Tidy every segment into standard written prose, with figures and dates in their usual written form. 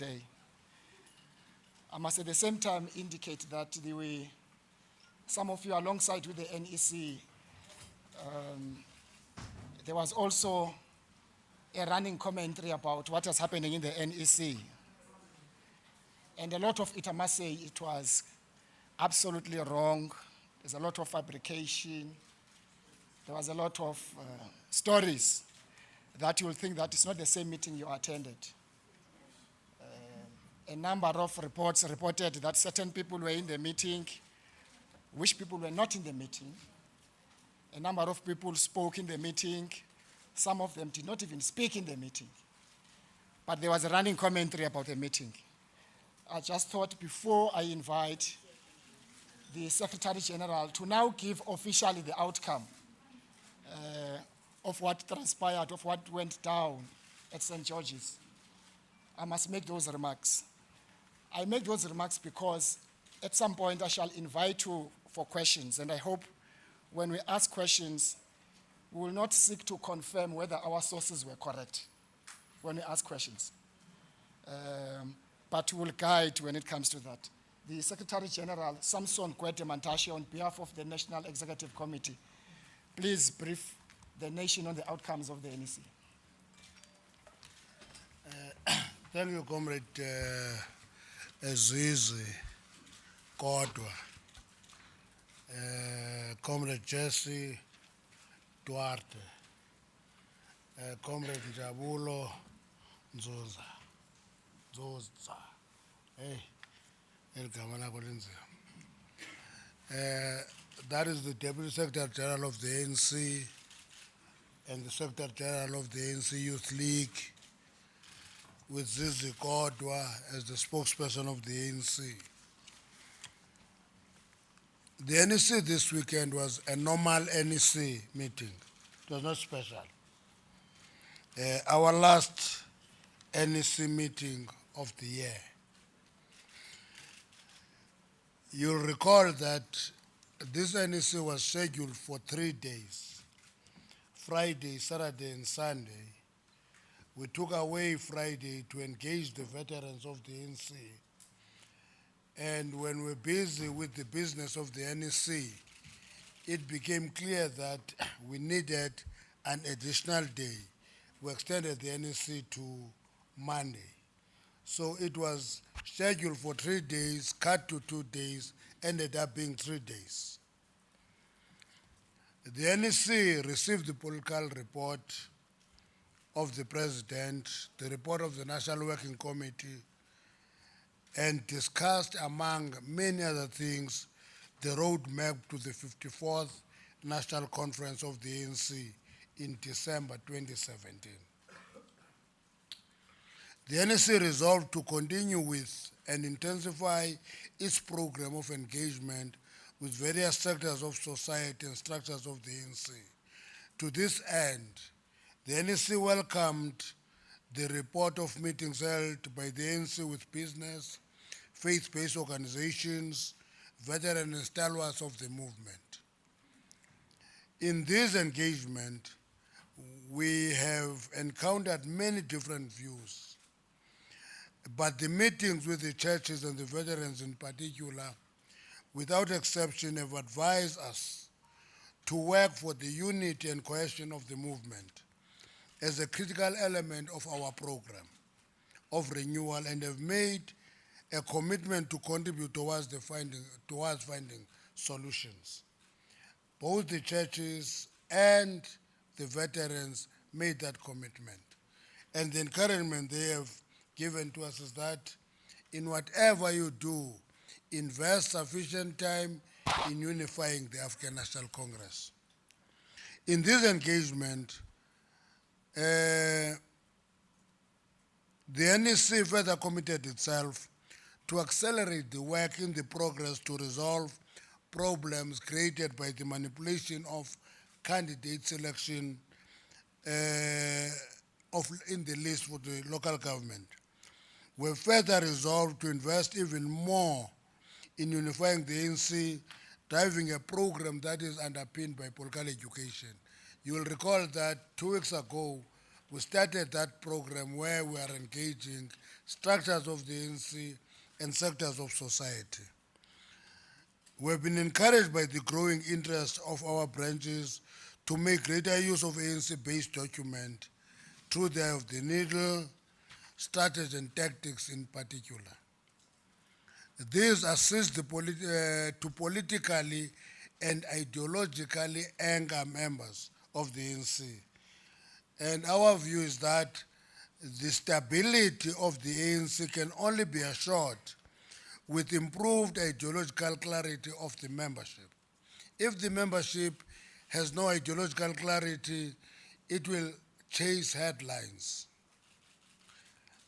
day. I must at the same time indicate that some of you alongside with the NEC, there was also a running commentary about what is happening in the NEC. And a lot of it, I must say, it was absolutely wrong. There's a lot of fabrication. There was a lot of stories that you will think that it's not the same meeting you attended. A number of reports reported that certain people were in the meeting, which people were not in the meeting. A number of people spoke in the meeting. Some of them did not even speak in the meeting. But there was a running commentary about the meeting. I just thought before I invite the Secretary General to now give officially the outcome of what transpired, of what went down at St. George's, I must make those remarks. I make those remarks because at some point I shall invite you for questions, and I hope when we ask questions, we will not seek to confirm whether our sources were correct when we ask questions. But we will guide when it comes to that. The Secretary General, Samson Kwete Mantashe, on behalf of the National Executive Committee, please brief the nation on the outcomes of the NEC. Thank you, Comrade Zizi Kodwa, Comrade Jesse Duarte, Comrade Njabulo Nzuza. Hey, that is the Deputy Secretary General of the ANC and the Secretary General of the ANC Youth League, with Zizi Kodwa as the spokesperson of the ANC. The NEC this weekend was a normal NEC meeting. It was not special. Our last NEC meeting of the year. You'll recall that this NEC was scheduled for 3 days, Friday, Saturday, and Sunday. We took away Friday to engage the veterans of the NEC. And when we're busy with the business of the NEC, it became clear that we needed an additional day. We extended the NEC to Monday. So it was scheduled for 3 days, cut to 2 days, ended up being 3 days. The NEC received the political report of the President, the report of the National Working Committee, and discussed, among many other things, the roadmap to the 54th National Conference of the ANC in December 2017. The NEC resolved to continue with and intensify its program of engagement with various sectors of society and structures of the ANC. To this end, the NEC welcomed the report of meetings held by the ANC with business, faith-based organizations, veteran and stalwarts of the movement. In this engagement, we have encountered many different views, but the meetings with the churches and the veterans in particular, without exception, have advised us to work for the unity and cohesion of the movement as a critical element of our program of renewal, and have made a commitment to contribute towards finding solutions. Both the churches and the veterans made that commitment. And the encouragement they have given to us is that in whatever you do, invest sufficient time in unifying the African National Congress. In this engagement, the NEC further committed itself to accelerate the work in the progress to resolve problems created by the manipulation of candidate selection in the list for the local government. We further resolved to invest even more in unifying the ANC, driving a program that is underpinned by political education. You will recall that 2 weeks ago, we started that program where we are engaging structures of the ANC and sectors of society. We have been encouraged by the growing interest of our branches to make greater use of ANC-based document through the eye of the needle, strategy and tactics in particular. These assist to politically and ideologically anger members of the ANC. And our view is that the stability of the ANC can only be assured with improved ideological clarity of the membership. If the membership has no ideological clarity, it will chase headlines.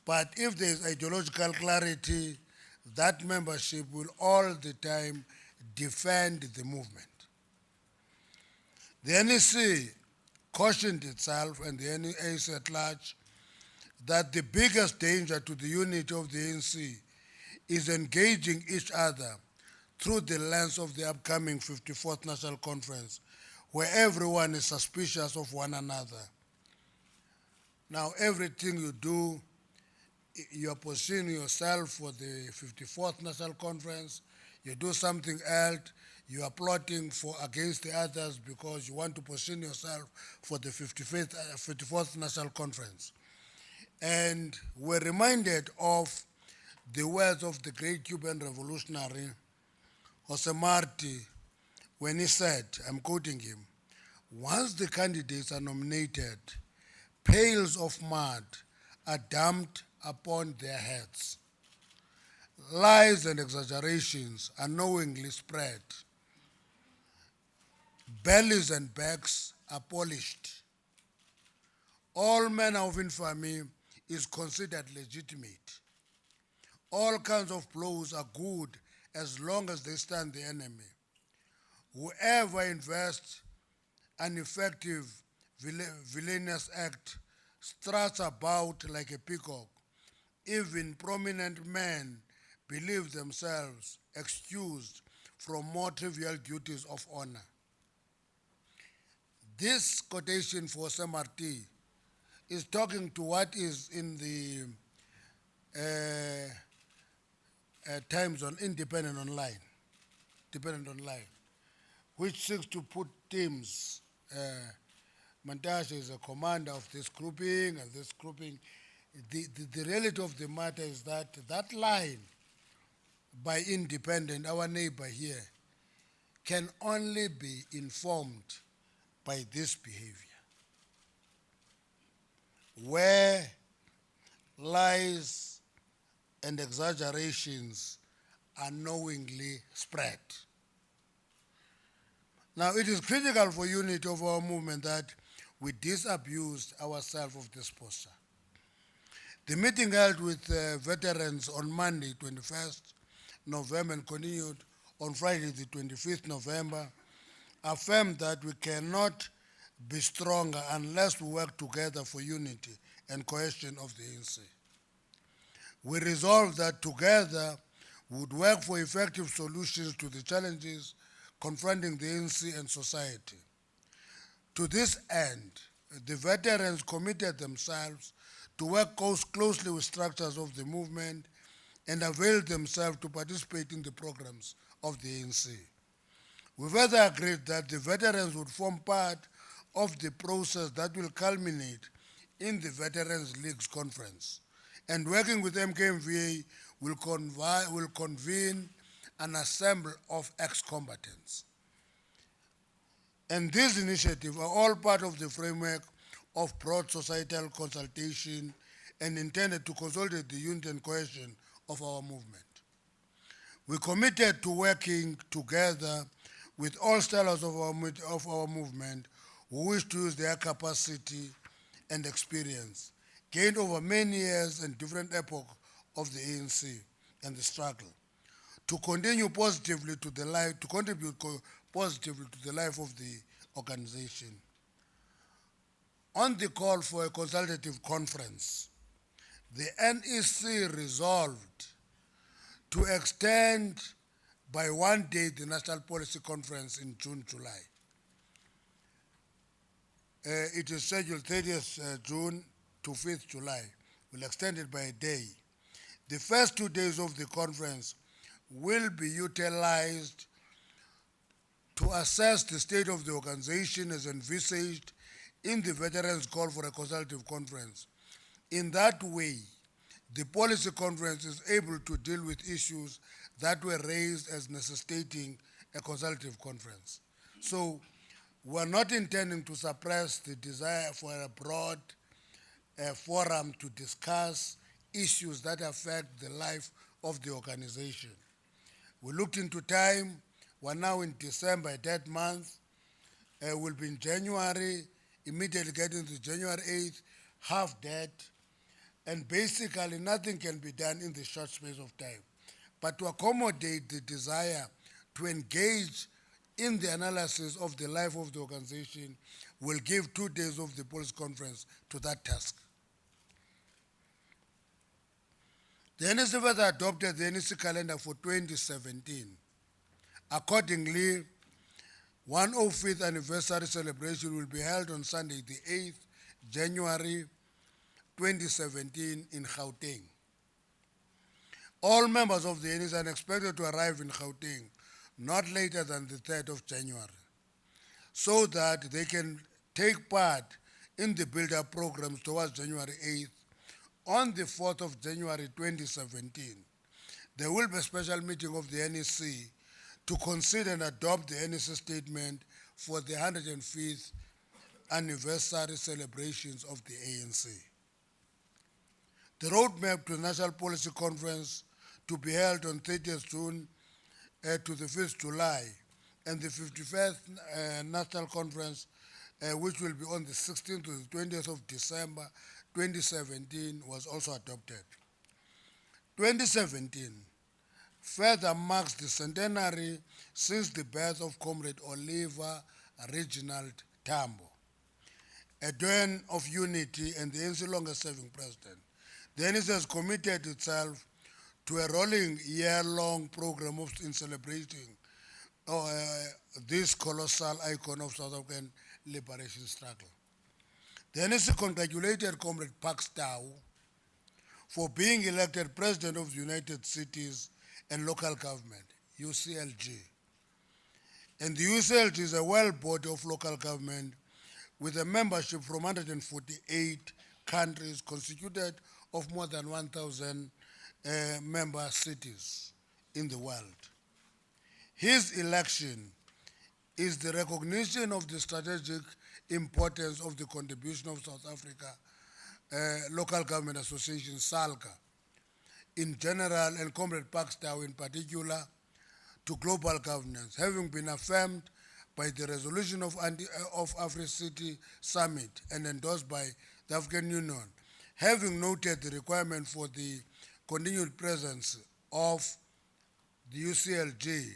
But if there is ideological clarity, that membership will all the time defend the movement. The NEC cautioned itself and the NEC at large that the biggest danger to the unity of the ANC is engaging each other through the lens of the upcoming 54th National Conference, where everyone is suspicious of one another. Now, everything you do, you are positioning yourself for the 54th National Conference, you do something else, you are plotting against the others because you want to position yourself for the 54th National Conference. And we're reminded of the words of the great Cuban revolutionary, Jose Marti, when he said, I'm quoting him, once the candidates are nominated, pails of mud are dumped upon their heads. Lies and exaggerations are knowingly spread. Bellies and backs are polished. All manner of infamy is considered legitimate. All kinds of blows are good as long as they stand the enemy. Whoever invests an effective villainous act struts about like a peacock. Even prominent men believe themselves excused from more trivial duties of honor. This quotation for Samarti is talking to what is in the Times on Independent Online, which seeks to put teams. Mantashe is a commander of this grouping and this grouping. The reality of the matter is that that line by Independent, our neighbor here, can only be informed by this behavior, where lies and exaggerations are knowingly spread. Now, it is critical for unity of our movement that we disabuse ourselves of this posture. The meeting held with veterans on Monday, 21st November, and continued on Friday, the 25th November, affirmed that we cannot be stronger unless we work together for unity and cohesion of the ANC. We resolved that together we would work for effective solutions to the challenges confronting the ANC and society. To this end, the veterans committed themselves to work closely with structures of the movement and availed themselves to participate in the programs of the ANC. We further agreed that the veterans would form part of the process that will culminate in the Veterans League's conference, and working with MKMVA will convene an assembly of ex-combatants. And these initiatives are all part of the framework of broad societal consultation and intended to consolidate the unity and cohesion of our movement. We committed to working together with all styles of our movement who wish to use their capacity and experience gained over many years and different epochs of the ANC and the struggle to continue positively to the life, to contribute positively to the life of the organization. On the call for a consultative conference, the NEC resolved to extend by one day the National Policy Conference in June, July. It is scheduled 30th June to 5th July. We'll extend it by a day. The first 2 days of the conference will be utilized to assess the state of the organization as envisaged in the Veterans Call for a Consultative Conference. In that way, the policy conference is able to deal with issues that were raised as necessitating a consultative conference. So we're not intending to suppress the desire for a broad forum to discuss issues that affect the life of the organization. We looked into time. We're now in December, that month. We'll be in January, immediately getting to January 8th, half that. And basically, nothing can be done in the short space of time. But to accommodate the desire to engage in the analysis of the life of the organization, we'll give 2 days of the policy conference to that task. The NEC further adopted the NEC calendar for 2017. Accordingly, 105th anniversary celebration will be held on Sunday, the 8th January 2017 in Gauteng. All members of the NEC are expected to arrive in Gauteng not later than the 3rd of January, so that they can take part in the build-up programs towards January 8th. On the 4th of January 2017, there will be a special meeting of the NEC to consider and adopt the NEC statement for the 105th anniversary celebrations of the ANC. The roadmap to the National Policy Conference to be held on 30th June to the 5th July, and the 51st National Conference, which will be on the 16th to the 20th of December 2017, was also adopted. 2017 further marks the centenary since the birth of Comrade Oliver Reginald Tambo, a doyen of unity and the ANC's longest-serving president. The ANC has committed itself to a rolling year-long program in celebrating this colossal icon of South African liberation struggle. The ANC congratulated Comrade Pakstow for being elected President of the United Cities and Local Government, UCLG. And the UCLG is a world body of local government with a membership from 148 countries constituted of more than 1,000 member cities in the world. His election is the recognition of the strategic importance of the contribution of South Africa Local Government Association, SALGA, in general, and Comrade Pakstow in particular, to global governance, having been affirmed by the resolution of AfriCity Summit and endorsed by the African Union, having noted the requirement for the continued presence of the UCLG.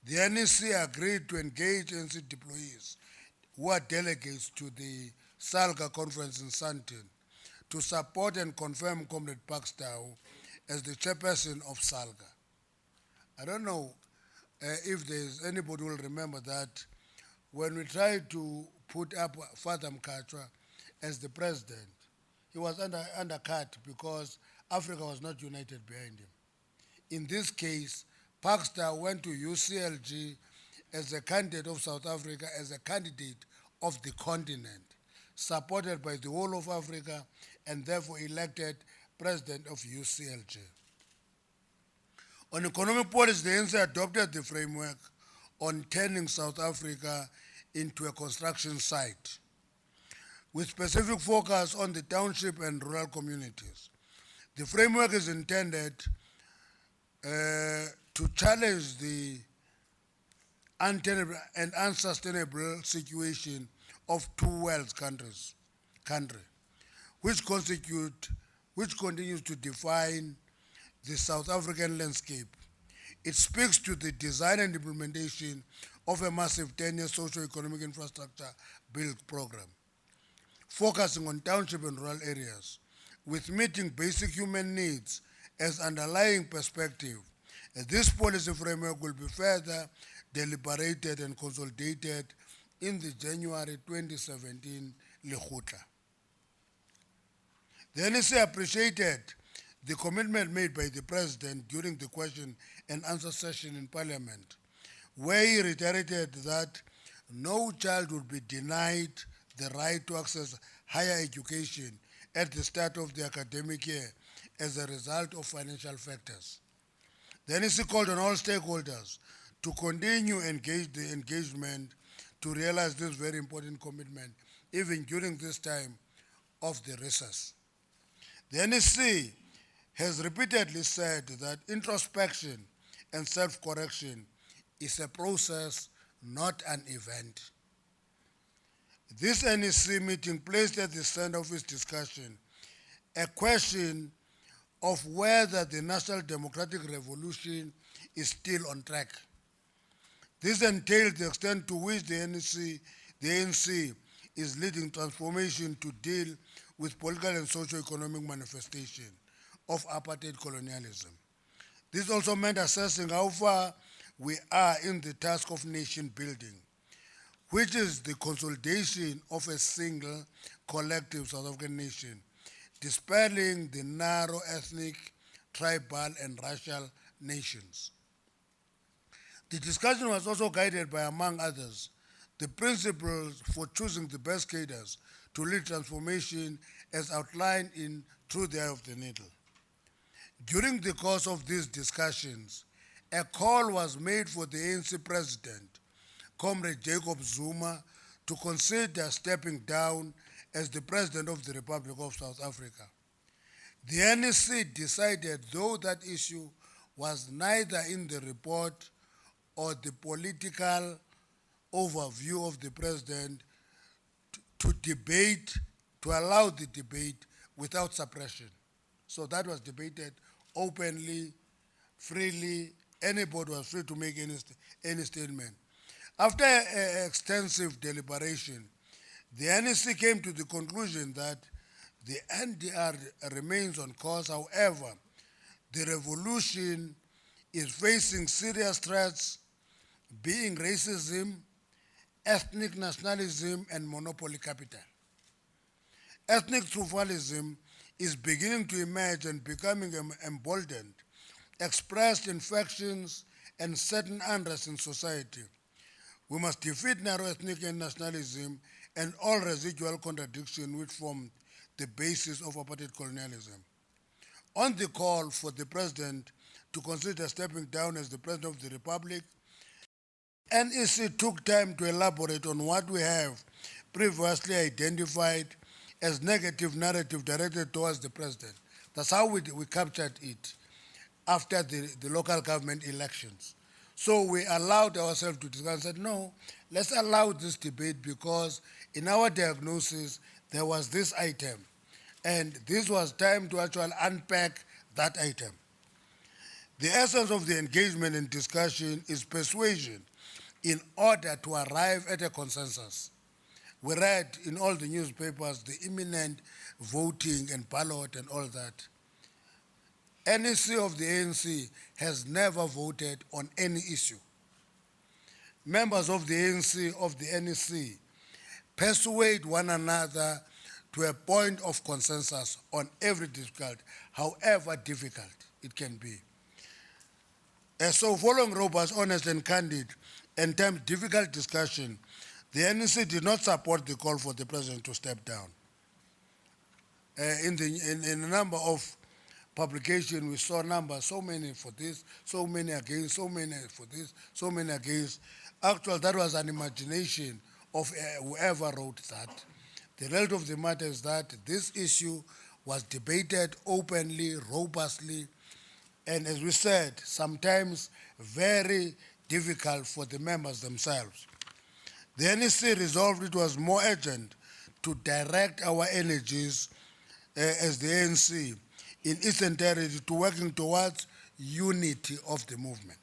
The NEC agreed to engage ANC deployees who are delegates to the SALGA conference in Sandton to support and confirm Comrade Pakstow as the chairperson of SALGA. I don't know if there's anybody who will remember that when we tried to put up Father Mkhatshwa as the president, he was undercut because Africa was not united behind him. In this case, Pakstow went to UCLG as a candidate of South Africa, as a candidate of the continent, supported by the whole of Africa, and therefore elected president of UCLG. On economic policy, the ANC adopted the framework on turning South Africa into a construction site, with specific focus on the township and rural communities. The framework is intended to challenge the untenable and unsustainable situation of two world countries, which continues to define the South African landscape. It speaks to the design and implementation of a massive 10-year socio-economic infrastructure build program, focusing on township and rural areas, with meeting basic human needs as underlying perspective. This policy framework will be further deliberated and consolidated in the January 2017 Lekgotla. The NEC appreciated the commitment made by the President during the question and answer session in Parliament, where he reiterated that no child would be denied the right to access higher education at the start of the academic year as a result of financial factors. The NEC called on all stakeholders to continue the engagement to realize this very important commitment, even during this time of the recess. The NEC has repeatedly said that introspection and self-correction is a process, not an event. This NEC meeting placed at the center of its discussion a question of whether the National Democratic Revolution is still on track. This entails the extent to which the ANC is leading transformation to deal with political and socio-economic manifestation of apartheid colonialism. This also meant assessing how far we are in the task of nation building, which is the consolidation of a single collective South African nation, dispelling the narrow ethnic, tribal, and racial nations. The discussion was also guided by, among others, the principles for choosing the best cadres to lead transformation as outlined in Through the Eye of the Needle. During the course of these discussions, a call was made for the ANC president, Comrade Jacob Zuma, to consider stepping down as the President of the Republic of South Africa. The NEC decided, though that issue was neither in the report or the political overview of the President, to allow the debate without suppression. So that was debated openly, freely. Anybody was free to make any statement. After extensive deliberation, the NEC came to the conclusion that the NDR remains on course. However, the revolution is facing serious threats, being racism, ethnic nationalism, and monopoly capital. Ethnic tribalism is beginning to emerge and becoming emboldened, expressed in factions and certain unrest in society. We must defeat narrow ethnic and nationalism and all residual contradictions which form the basis of apartheid colonialism. On the call for the President to consider stepping down as the President of the Republic, NEC took time to elaborate on what we have previously identified as negative narrative directed towards the President. That's how we captured it after the local government elections. So we allowed ourselves to discuss and said, no, let's allow this debate because in our diagnosis, there was this item. And this was time to actually unpack that item. The essence of the engagement and discussion is persuasion in order to arrive at a consensus. We read in all the newspapers the imminent voting and ballot and all that. NEC of the ANC has never voted on any issue. Members of the ANC of the NEC persuade one another to a point of consensus on every difficult, however difficult it can be. So following robust, honest, and candid, and times difficult discussion, the NEC did not support the call for the President to step down. In a number of publications, we saw numbers, so many for this, so many against, so many for this, so many against. Actually, that was an imagination of whoever wrote that. The reality of the matter is that this issue was debated openly, robustly, and as we said, sometimes very difficult for the members themselves. The NEC resolved it was more urgent to direct our energies as the ANC in its entirety to working towards unity of the movement.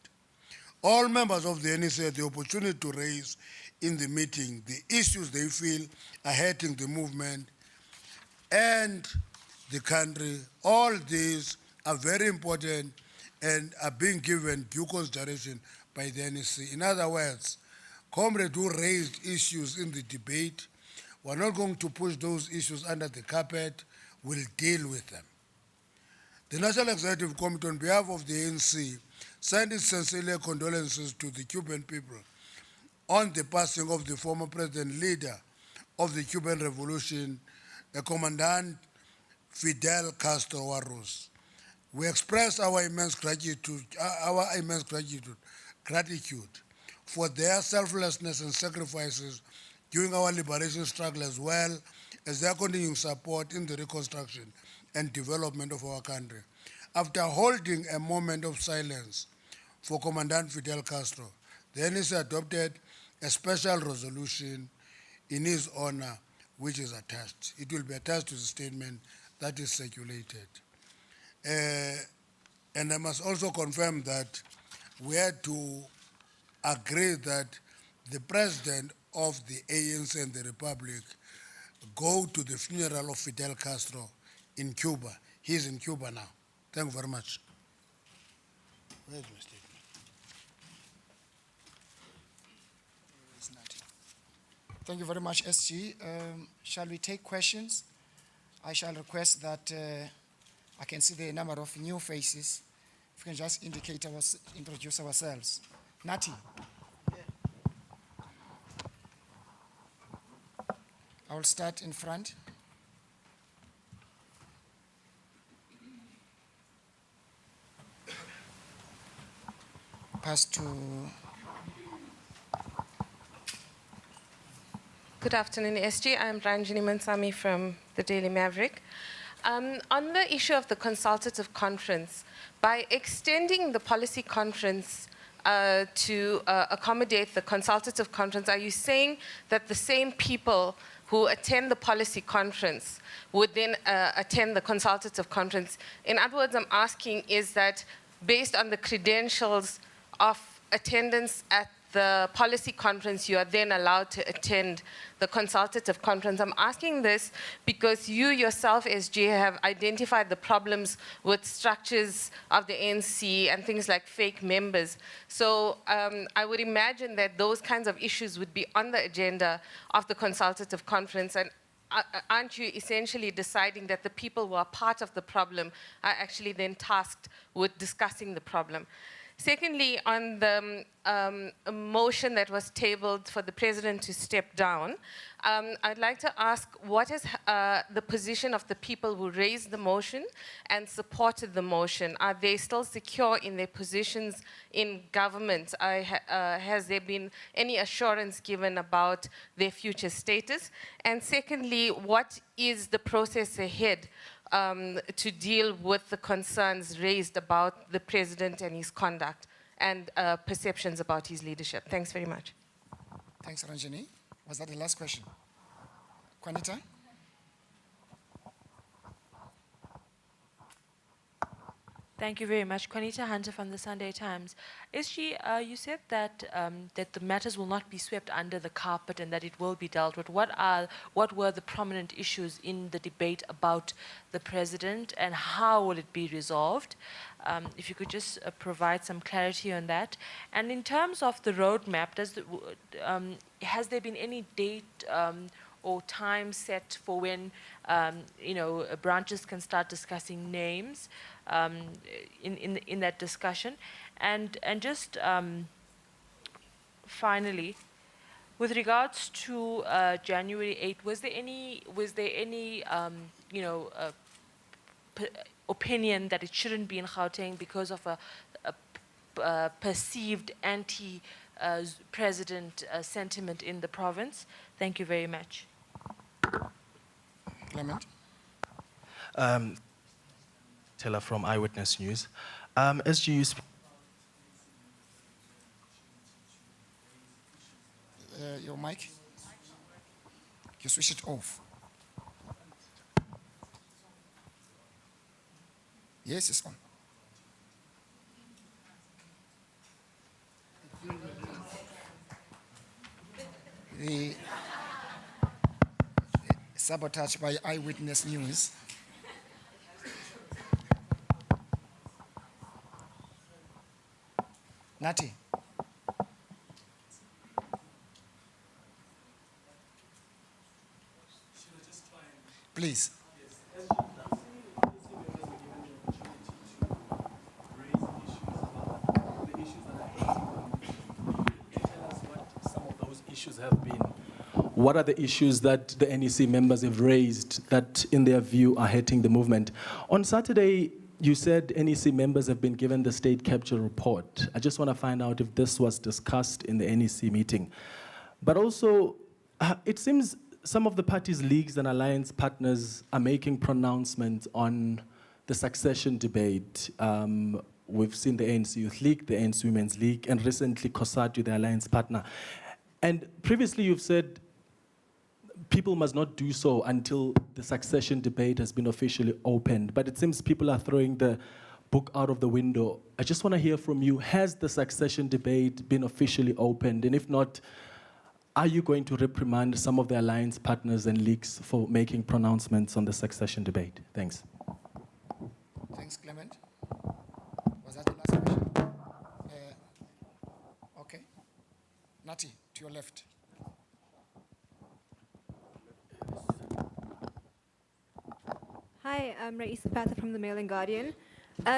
All members of the NEC had the opportunity to raise in the meeting the issues they feel are hurting the movement and the country. All these are very important and are being given due consideration by the NEC. In other words, comrades who raised issues in the debate, we're not going to push those issues under the carpet. will deal with them. The National Executive Committee, on behalf of the ANC, sent its sincere condolences to the Cuban people on the passing of the former president leader of the Cuban Revolution, Commandant Fidel Castro Warros. We express our immense gratitude for their selflessness and sacrifices during our liberation struggle, as well as their continuing support in the reconstruction and development of our country. After holding a moment of silence for Commandant Fidel Castro, the NEC adopted a special resolution in his honor, which is attached. It will be attached to the statement that is circulated. And I must also confirm that we had to agree that the president of the ANC and the Republic go to the funeral of Fidel Castro in Cuba. He's in Cuba now. Thank you very much. Where's my statement? Thank you very much, SG. Shall we take questions? I shall request that I can see the number of new faces. If we can just introduce ourselves. Nati. I will start in front. Pass to... Good afternoon, SG. I'm Ranjini Mansami from the Daily Maverick. On the issue of the consultative conference, by extending the policy conference to accommodate the consultative conference, are you saying that the same people who attend the policy conference would then attend the consultative conference? In other words, I'm asking, is that based on the credentials of attendance at the policy conference, you are then allowed to attend the consultative conference? I'm asking this because you yourself, SG, have identified the problems with structures of the ANC and things like fake members. So I would imagine that those kinds of issues would be on the agenda of the consultative conference. And aren't you essentially deciding that the people who are part of the problem are actually then tasked with discussing the problem? Secondly, on the motion that was tabled for the president to step down, I'd like to ask, what is the position of the people who raised the motion and supported the motion? Are they still secure in their positions in government? Has there been any assurance given about their future status? And secondly, what is the process ahead to deal with the concerns raised about the president and his conduct and perceptions about his leadership? Thanks very much. Thanks, Ranjini. Was that the last question? Juanita? Thank you very much. Juanita Hunter from the Sunday Times. SG, you said that that the matters will not be swept under the carpet and that it will be dealt with. What were the prominent issues in the debate about the president, and how will it be resolved? If you could just provide some clarity on that. And in terms of the roadmap, has there been any date or time set for when branches can start discussing names in that discussion? And just finally, with regards to January 8th, was there any opinion that it shouldn't be in Gauteng because of a perceived anti-president sentiment in the province? Thank you very much. Clement? Taylor from Eyewitness News. SG, you your mic? You switch it off. Yes, it's on. The sabotage by Eyewitness News. Nati. Please. issues have been? What are the issues that the NEC members have raised that, in their view, are hurting the movement? On Saturday, you said NEC members have been given the state capture report. I just want to find out if this was discussed in the NEC meeting. But also, it seems some of the parties, leagues, and alliance partners are making pronouncements on the succession debate. We've seen the ANC Youth League, the ANC Women's League, and recently COSATU, the alliance partner. And previously you've said people must not do so until the succession debate has been officially opened. But it seems people are throwing the book out of the window. I just want to hear from you, has the succession debate been officially opened? And if not, are you going to reprimand some of the alliance partners and leagues for making pronouncements on the succession debate? Thanks. Thanks, Clement. Was that the last question? Okay. Nati, to your left. Hi, I'm Raisa Pata from the Mail and Guardian.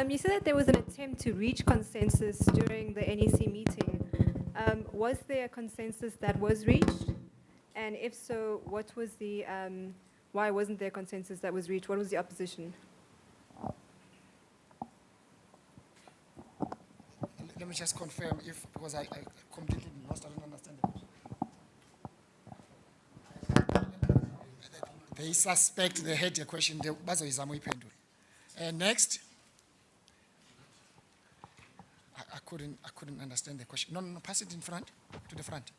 You said that there was an attempt to reach consensus during the NEC meeting. Was there a consensus that was reached? And if so, what was the, why wasn't there consensus that was reached? What was the opposition? Let me just confirm if, because I completely lost, I don't understand the question. They suspect they had a question. Next. I couldn't understand the question. No, pass it in front, to the front.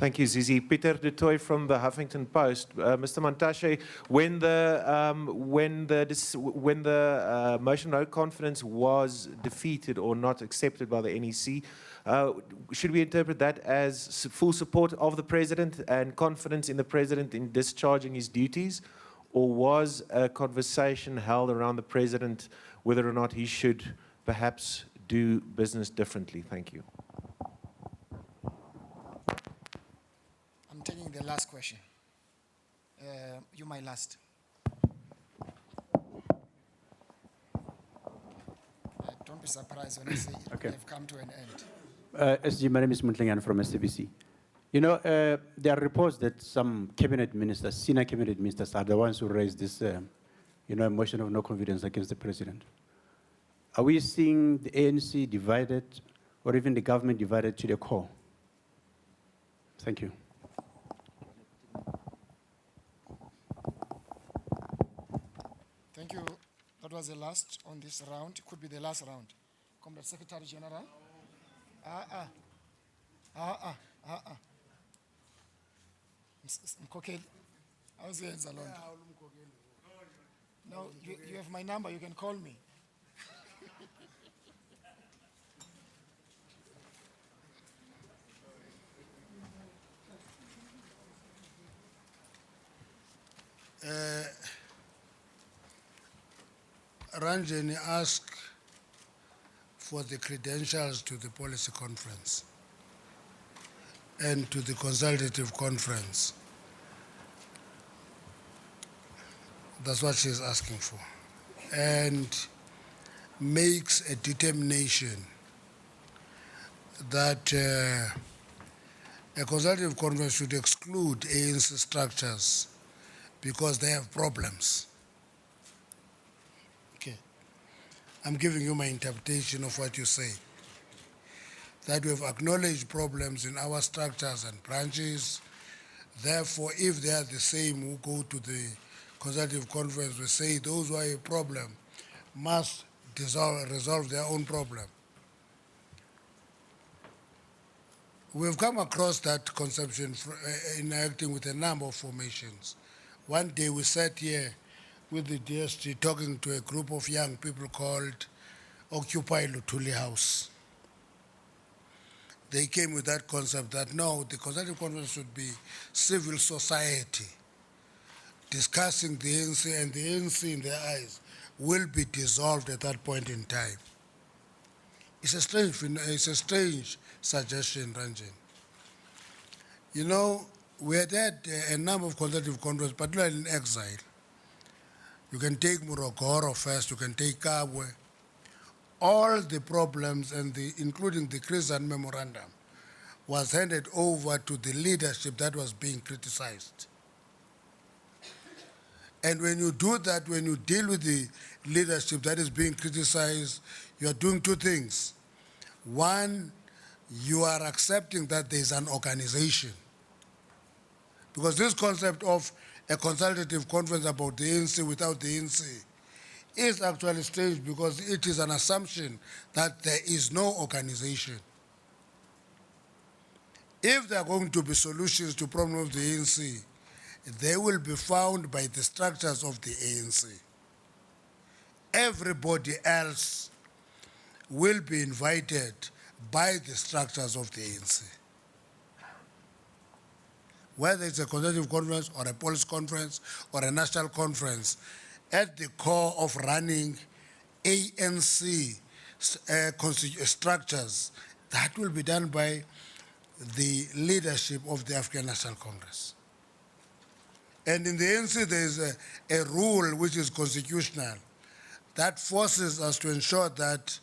Thank you, Zizi. Peter de Tooy from the Huffington Post. Mr. Montashe, when the motion no confidence was defeated or not accepted by the NEC, should we interpret that as full support of the President and confidence in the President in discharging his duties? Or was a conversation held around the President whether or not he should perhaps do business differently? Thank you. I'm taking the last question. You my last. Don't be surprised when I say Okay. they've come to an end. SG, my name is Muntlingan from SABC. You know, there are reports that some cabinet ministers, senior cabinet ministers, are the ones who raised this, motion of no confidence against the president. Are we seeing the ANC divided, or even the government divided to the core? Thank you. Thank you. That was the last on this round. It could be the last round. Comrade Secretary General. Mkokeli. How's it, Zalon? No, you have my number. You can call me. Ranjani asked for the credentials to the policy conference and to the consultative conference. That's what she's asking for. And makes a determination that a consultative conference should exclude ANC structures because they have problems. Okay. I'm giving you my interpretation of what you say. That we have acknowledged problems in our structures and branches. Therefore, if they are the same who go to the consultative conference, we say those who are a problem must resolve their own problem. We've come across that conception in acting with a number of formations. One day we sat here with the DST talking to a group of young people called Occupy Luthuli House. They came with that concept that no, the consultative conference should be civil society discussing the ANC, and the ANC in their eyes will be dissolved at that point in time. It's a strange suggestion, Ranjan. You know, we had a number of consultative conferences, particularly in exile. You can take Morogoro first, you can take Kabwe. all the problems, and including the Krizan Memorandum, was handed over to the leadership that was being criticized. And when you do that, when you deal with the leadership that is being criticized, you are doing two things. One, you are accepting that there is an organization. Because this concept of a consultative conference about the ANC without the ANC is actually strange, because it is an assumption that there is no organization. If there are going to be solutions to problems of the ANC, they will be found by the structures of the ANC. Everybody else will be invited by the structures of the ANC. Whether it's a consultative conference or a policy conference or a national conference, at the core of running ANC structures, that will be done by the leadership of the African National Congress. And in the ANC, there is a rule which is constitutional that forces us to ensure that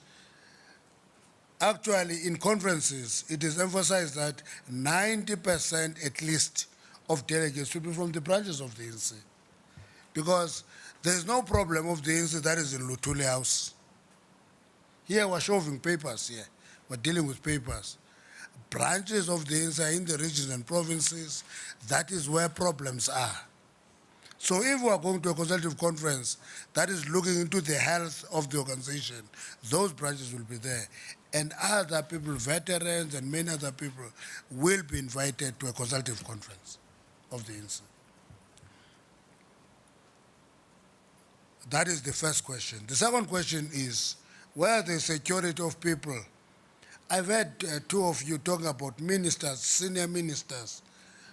actually in conferences, it is emphasized that 90% at least of delegates should be from the branches of the ANC. Because there is no problem of the ANC that is in Luthuli House. Here we're shoving papers here. We're dealing with papers. Branches of the ANC are in the regions and provinces. That is where problems are. So if we are going to a consultative conference that is looking into the health of the organization, those branches will be there. And other people, veterans and many other people, will be invited to a consultative conference of the ANC. That is the first question. The second question is, where the security of people? I've heard two of you talking about ministers, senior ministers,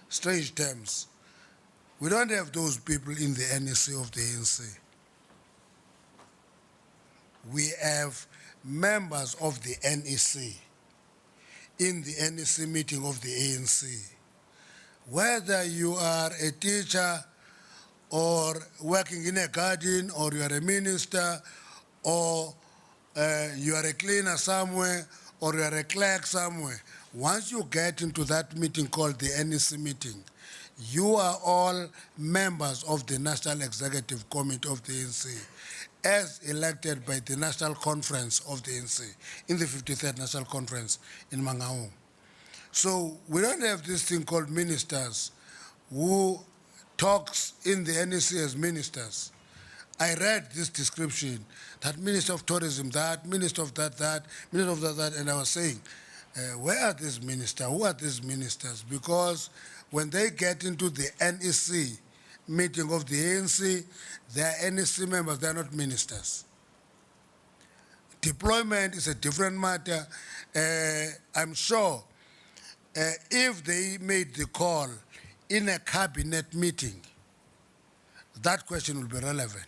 strange terms. We don't have those people in the NEC of the ANC. We have members of the NEC in the NEC meeting of the ANC. Whether you are a teacher or working in a garden, or you are a minister, or you are a cleaner somewhere, or you are a clerk somewhere, once you get into that meeting called the NEC meeting, you are all members of the National Executive Committee of the ANC, as elected by the National Conference of the ANC, in the 53rd National Conference in Mangaung. So we don't have this thing called ministers who talks in the NEC as ministers. I read this description, that Minister of Tourism, that, Minister of that, Minister of that, and I was saying, where are these ministers? Who are these ministers? Because when they get into the NEC meeting of the ANC, they are NEC members, they are not ministers. Deployment is a different matter. I'm sure if they made the call in a cabinet meeting, that question will be relevant.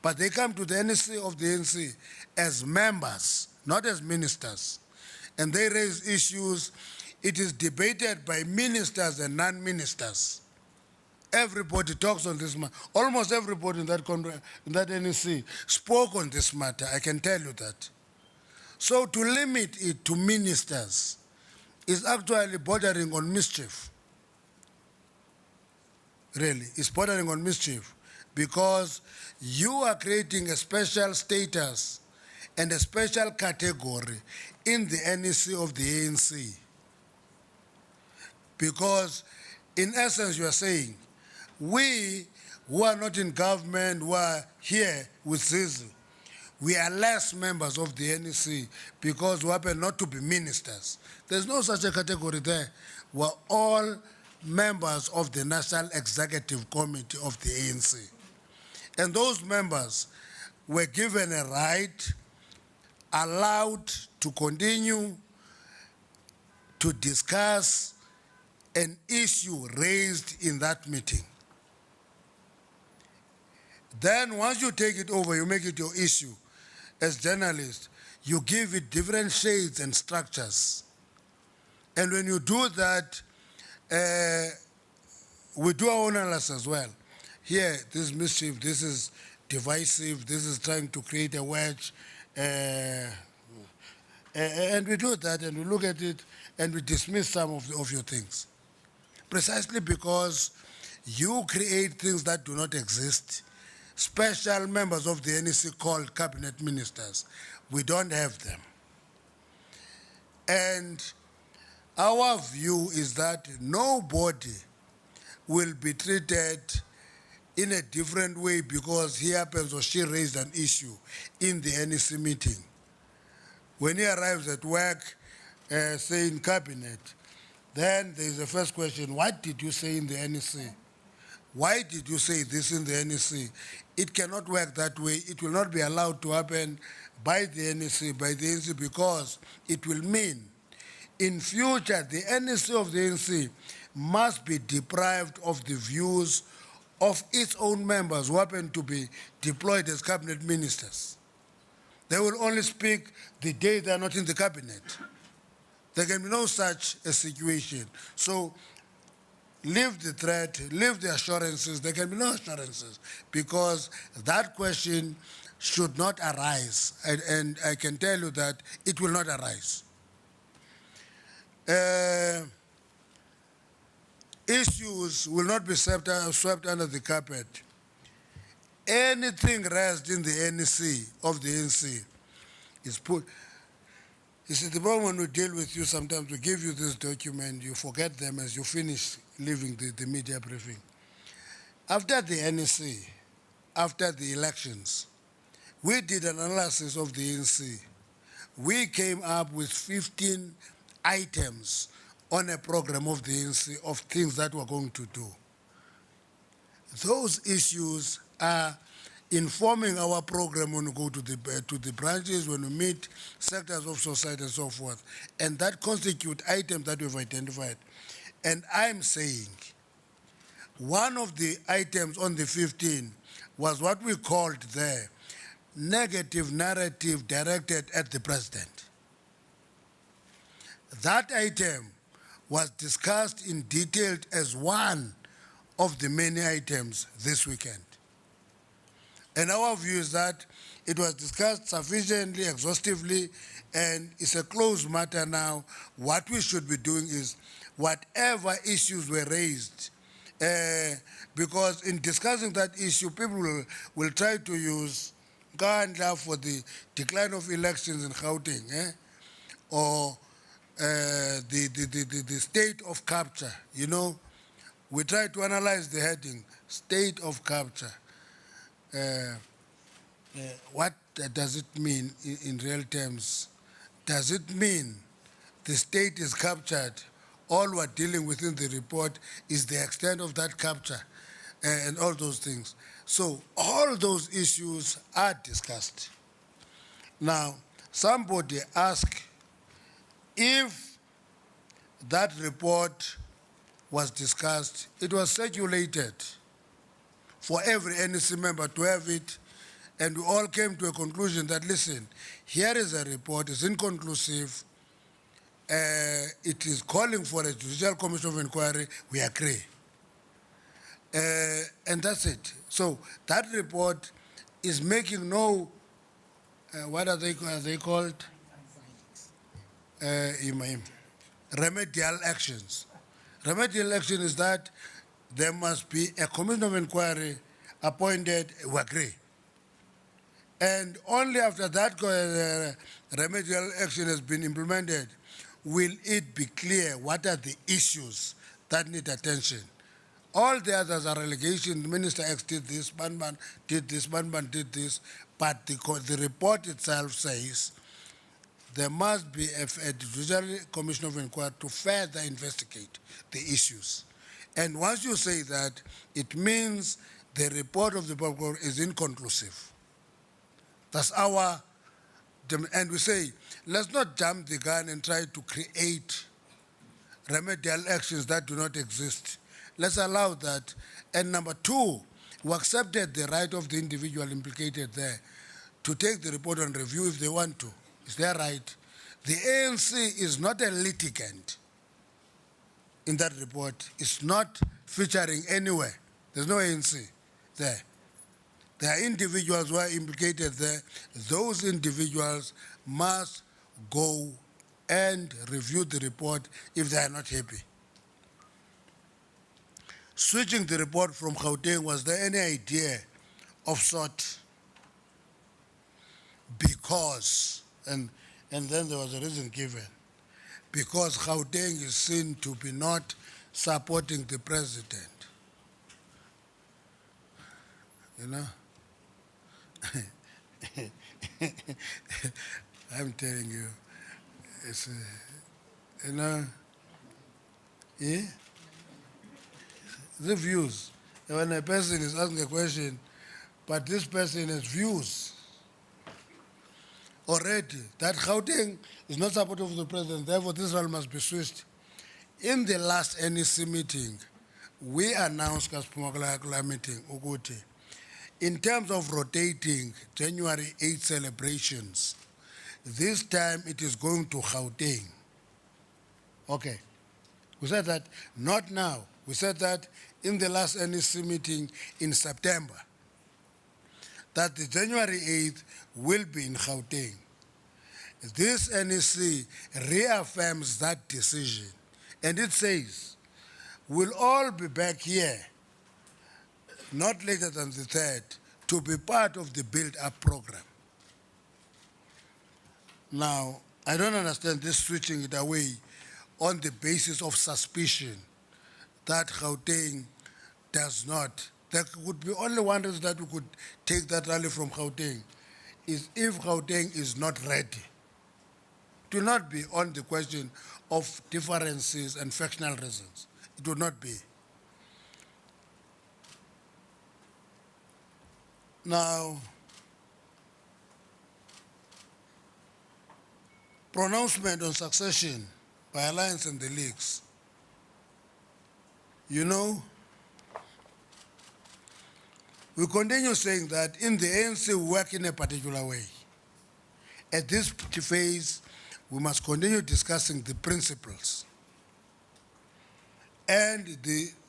But they come to the NEC of the ANC as members, not as ministers. And they raise issues. It is debated by ministers and non-ministers. Everybody talks on this matter. Almost everybody in that NEC spoke on this matter, I can tell you that. So to limit it to ministers is actually bordering on mischief. Really, it's bordering on mischief, because you are creating a special status and a special category in the NEC of the ANC. Because in essence, you are saying, we who are not in government, who are here with Zizi, we are less members of the NEC because we happen not to be ministers. There's no such a category there. We're all members of the National Executive Committee of the ANC. And those members were given a right, allowed to continue to discuss an issue raised in that meeting. Then once you take it over, you make it your issue. As journalists, you give it different shades and structures. And when you do that, we do our own analysis as well. Here, this is mischief, this is divisive, this is trying to create a wedge, And we do that and we look at it and we dismiss some of your things. Precisely because you create things that do not exist. Special members of the NEC called cabinet ministers. We don't have them. And our view is that nobody will be treated in a different way because he happens or she raised an issue in the NEC meeting. When he arrives at work, say in cabinet, then there's the first question, what did you say in the NEC? Why did you say this in the NEC? It cannot work that way. It will not be allowed to happen by the NEC, because it will mean in future the NEC of the NEC must be deprived of the views of its own members who happen to be deployed as cabinet ministers. They will only speak the day they are not in the cabinet. There can be no such a situation. So leave the threat, leave the assurances. There can be no assurances because that question should not arise. And I can tell you that it will not arise. Issues will not be swept under the carpet. Anything raised in the NEC of the NC is put. You see, the problem when we deal with you, sometimes we give you this document, you forget them as you finish leaving the media briefing. After the NEC, after the elections, we did an analysis of the NC. We came up with 15 items on a program of the NC of things that we're going to do. Those issues are informing our program when we go to the branches, when we meet sectors of society and so forth. And that constitute items that we've identified. And I'm saying one of the items on the 15 was what we called there negative narrative directed at the president. That item was discussed in detail as one of the many items this weekend. And our view is that it was discussed sufficiently, exhaustively, and it's a closed matter now. What we should be doing is whatever issues were raised, because in discussing that issue, people will try to use Gandla for the decline of elections in Gauteng, or the state of capture. You know, we try to analyze the heading, state of capture. What does it mean in real terms? Does it mean the state is captured? All we're dealing with in the report is the extent of that capture and all those things. So all those issues are discussed. Now, somebody asked if that report was discussed, it was circulated for every NEC member to have it, and we all came to a conclusion that, listen, here is a report, it's inconclusive, it is calling for a judicial commission of inquiry, we agree. And that's it. So that report is making no, what are they called? Remedial actions. Remedial action is that there must be a commission of inquiry appointed, we agree. And only after that remedial action has been implemented will it be clear what are the issues that need attention. All the others are allegations. Minister X did this, Banban did this, Banban did this, but the report itself says there must be a judicial commission of inquiry to further investigate the issues. And once you say that, it means the report of the program is inconclusive. That's our, and we say, let's not jump the gun and try to create remedial actions that do not exist. Let's allow that. And number two, we accepted the right of the individual implicated there to take the report on review if they want to. It's their right. The ANC is not a litigant in that report. It's not featuring anywhere. There's no ANC there. There are individuals who are implicated there. Those individuals must go and review the report if they are not happy. Switching the report from Gauteng, was there any idea of sort? Because, and then there was a reason given, because Gauteng is seen to be not supporting the president. You know? I'm telling you, it's, you know, yeah? The views. When a person is asking a question, but this person has views already, that Gauteng is not supportive of the president, therefore this role must be switched. In the last NEC meeting, we announced, Kaspumakala meeting, Uguti, in terms of rotating January 8 celebrations, this time it is going to Gauteng. Okay. We said that, not now. We said that in the last NEC meeting in September, that the January 8th will be in Gauteng. This NEC reaffirms that decision, and it says, we'll all be back here not later than the 3rd, to be part of the build-up program. Now, I don't understand this switching it away on the basis of suspicion that Gauteng does not. There could be only one reason that we could take that rally from Gauteng, is if Gauteng is not ready. It will not be on the question of differences and factional reasons. It will not be. Now, pronouncement on succession by Alliance and the leagues. You know, we continue saying that in the ANC we work in a particular way. At this phase, we must continue discussing the principles. And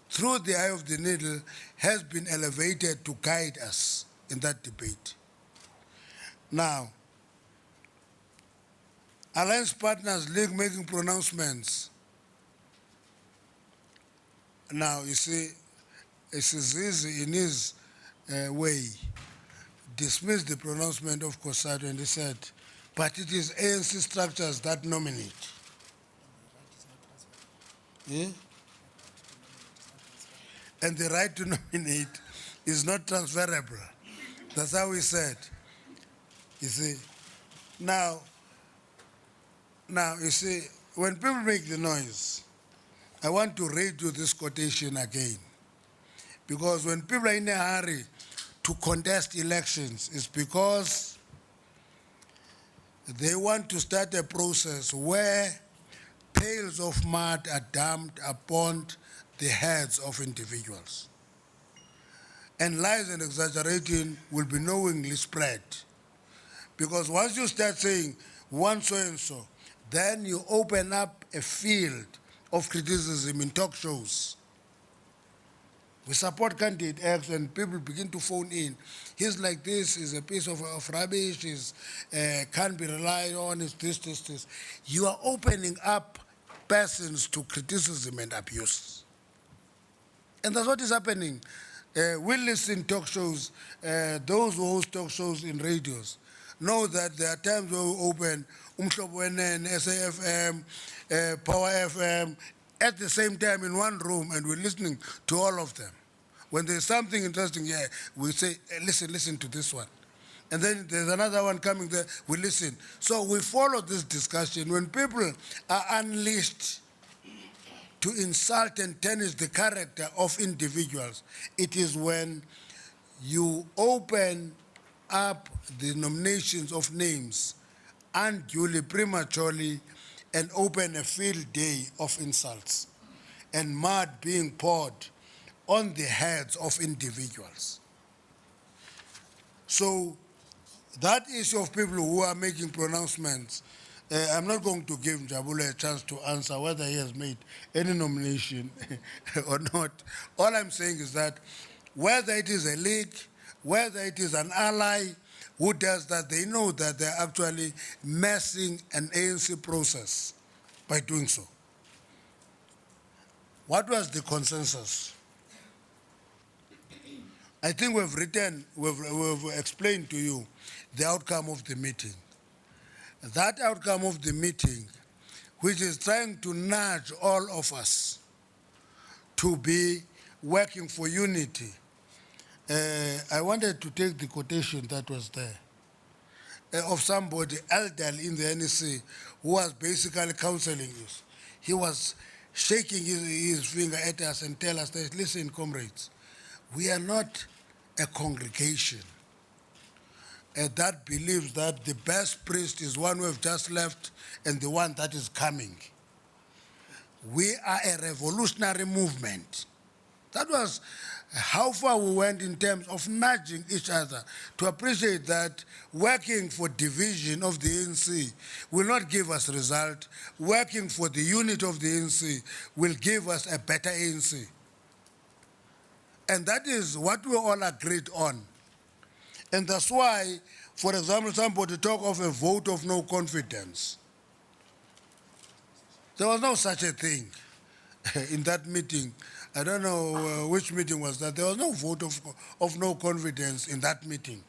through the eye of the needle has been elevated to guide us in that debate. Now, Alliance Partners League making pronouncements. Now, you see, Zizi in his way dismissed the pronouncement of COSATU and he said, but it is ANC structures that nominate. Yeah? And the right to nominate is not transferable. That's how he said. You see, now, you see, when people make the noise, I want to read you this quotation again. Because when people are in a hurry to contest elections, it's because they want to start a process where pails of mud are dumped upon the heads of individuals. And lies and exaggerating will be knowingly spread. Because once you start saying one so-and-so, then you open up a field of criticism in talk shows. We support candidate X and people begin to phone in. He's like this, he's a piece of rubbish, he's, can't be relied on, it's this. You are opening up persons to criticism and abuse. And that's what is happening. We listen to talk shows, those who host talk shows in radios know that there are times where we open Umhlobwenen, SAFM, Power FM, at the same time in one room, and we're listening to all of them. When there's something interesting here, we say, listen to this one. And then there's another one coming there, we listen. So we follow this discussion. When people are unleashed to insult and tarnish the character of individuals, it is when you open up the nominations of names unduly, prematurely, and open a field day of insults and mud being poured on the heads of individuals. So that issue of people who are making pronouncements, I'm not going to give Jabula a chance to answer whether he has made any nomination or not. All I'm saying is that whether it is a league, whether it is an ally who does that, they know that they're actually messing an ANC process by doing so. What was the consensus? I think we've explained to you the outcome of the meeting. That outcome of the meeting, which is trying to nudge all of us to be working for unity. I wanted to take the quotation that was there of somebody elderly in the NEC who was basically counseling us. He was shaking his finger at us and tell us that, listen, comrades, we are not a congregation that believes that the best priest is one who have just left and the one that is coming. We are a revolutionary movement. That was how far we went in terms of nudging each other to appreciate that working for division of the ANC will not give us result. Working for the unit of the ANC will give us a better ANC. And that is what we all agreed on. And that's why, for example, somebody talk of a vote of no confidence. There was no such a thing in that meeting. I don't know which meeting was that. There was no vote of no confidence in that meeting.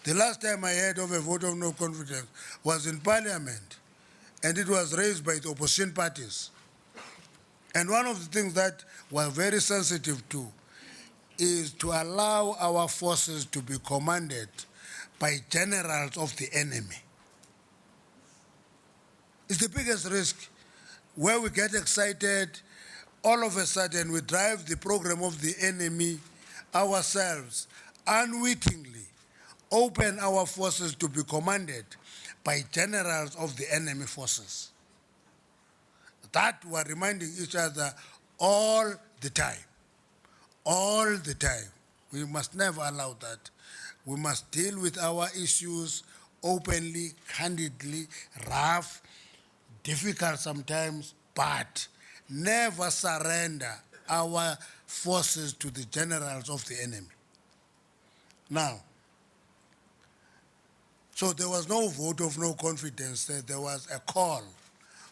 The last time I heard of a vote of no confidence was in Parliament, and it was raised by the opposition parties. And one of the things that we're very sensitive to is to allow our forces to be commanded by generals of the enemy. It's the biggest risk where we get excited, all of a sudden we drive the program of the enemy ourselves, unwittingly open our forces to be commanded by generals of the enemy forces. That we're reminding each other all the time. All the time. We must never allow that. We must deal with our issues openly, candidly, rough, difficult sometimes, but never surrender our forces to the generals of the enemy. Now, so there was no vote of no confidence. There was a call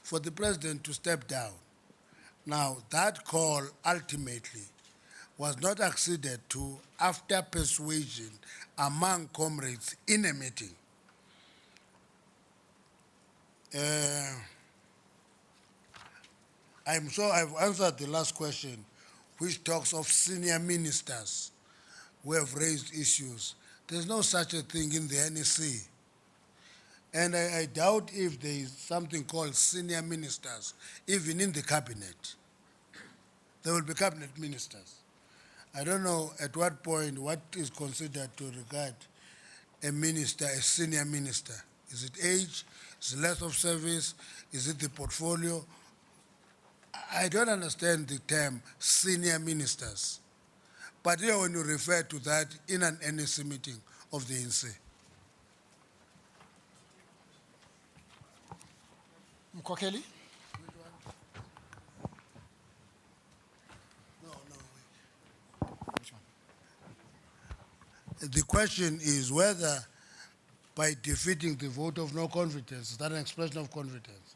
for the president to step down. Now, that call ultimately was not acceded to after persuasion among comrades in a meeting. I'm sure I've answered the last question, which talks of senior ministers who have raised issues. There's no such a thing in the NEC. And I doubt if there is something called senior ministers, even in the cabinet. There will be cabinet ministers. I don't know at what point, what is considered to regard a minister, a senior minister. Is it age? Is it length of service? Is it the portfolio? I don't understand the term senior ministers. But here when you refer to that in an NEC meeting of the ANC. Mkokeli? The question is whether by defeating the vote of no confidence, is that an expression of confidence?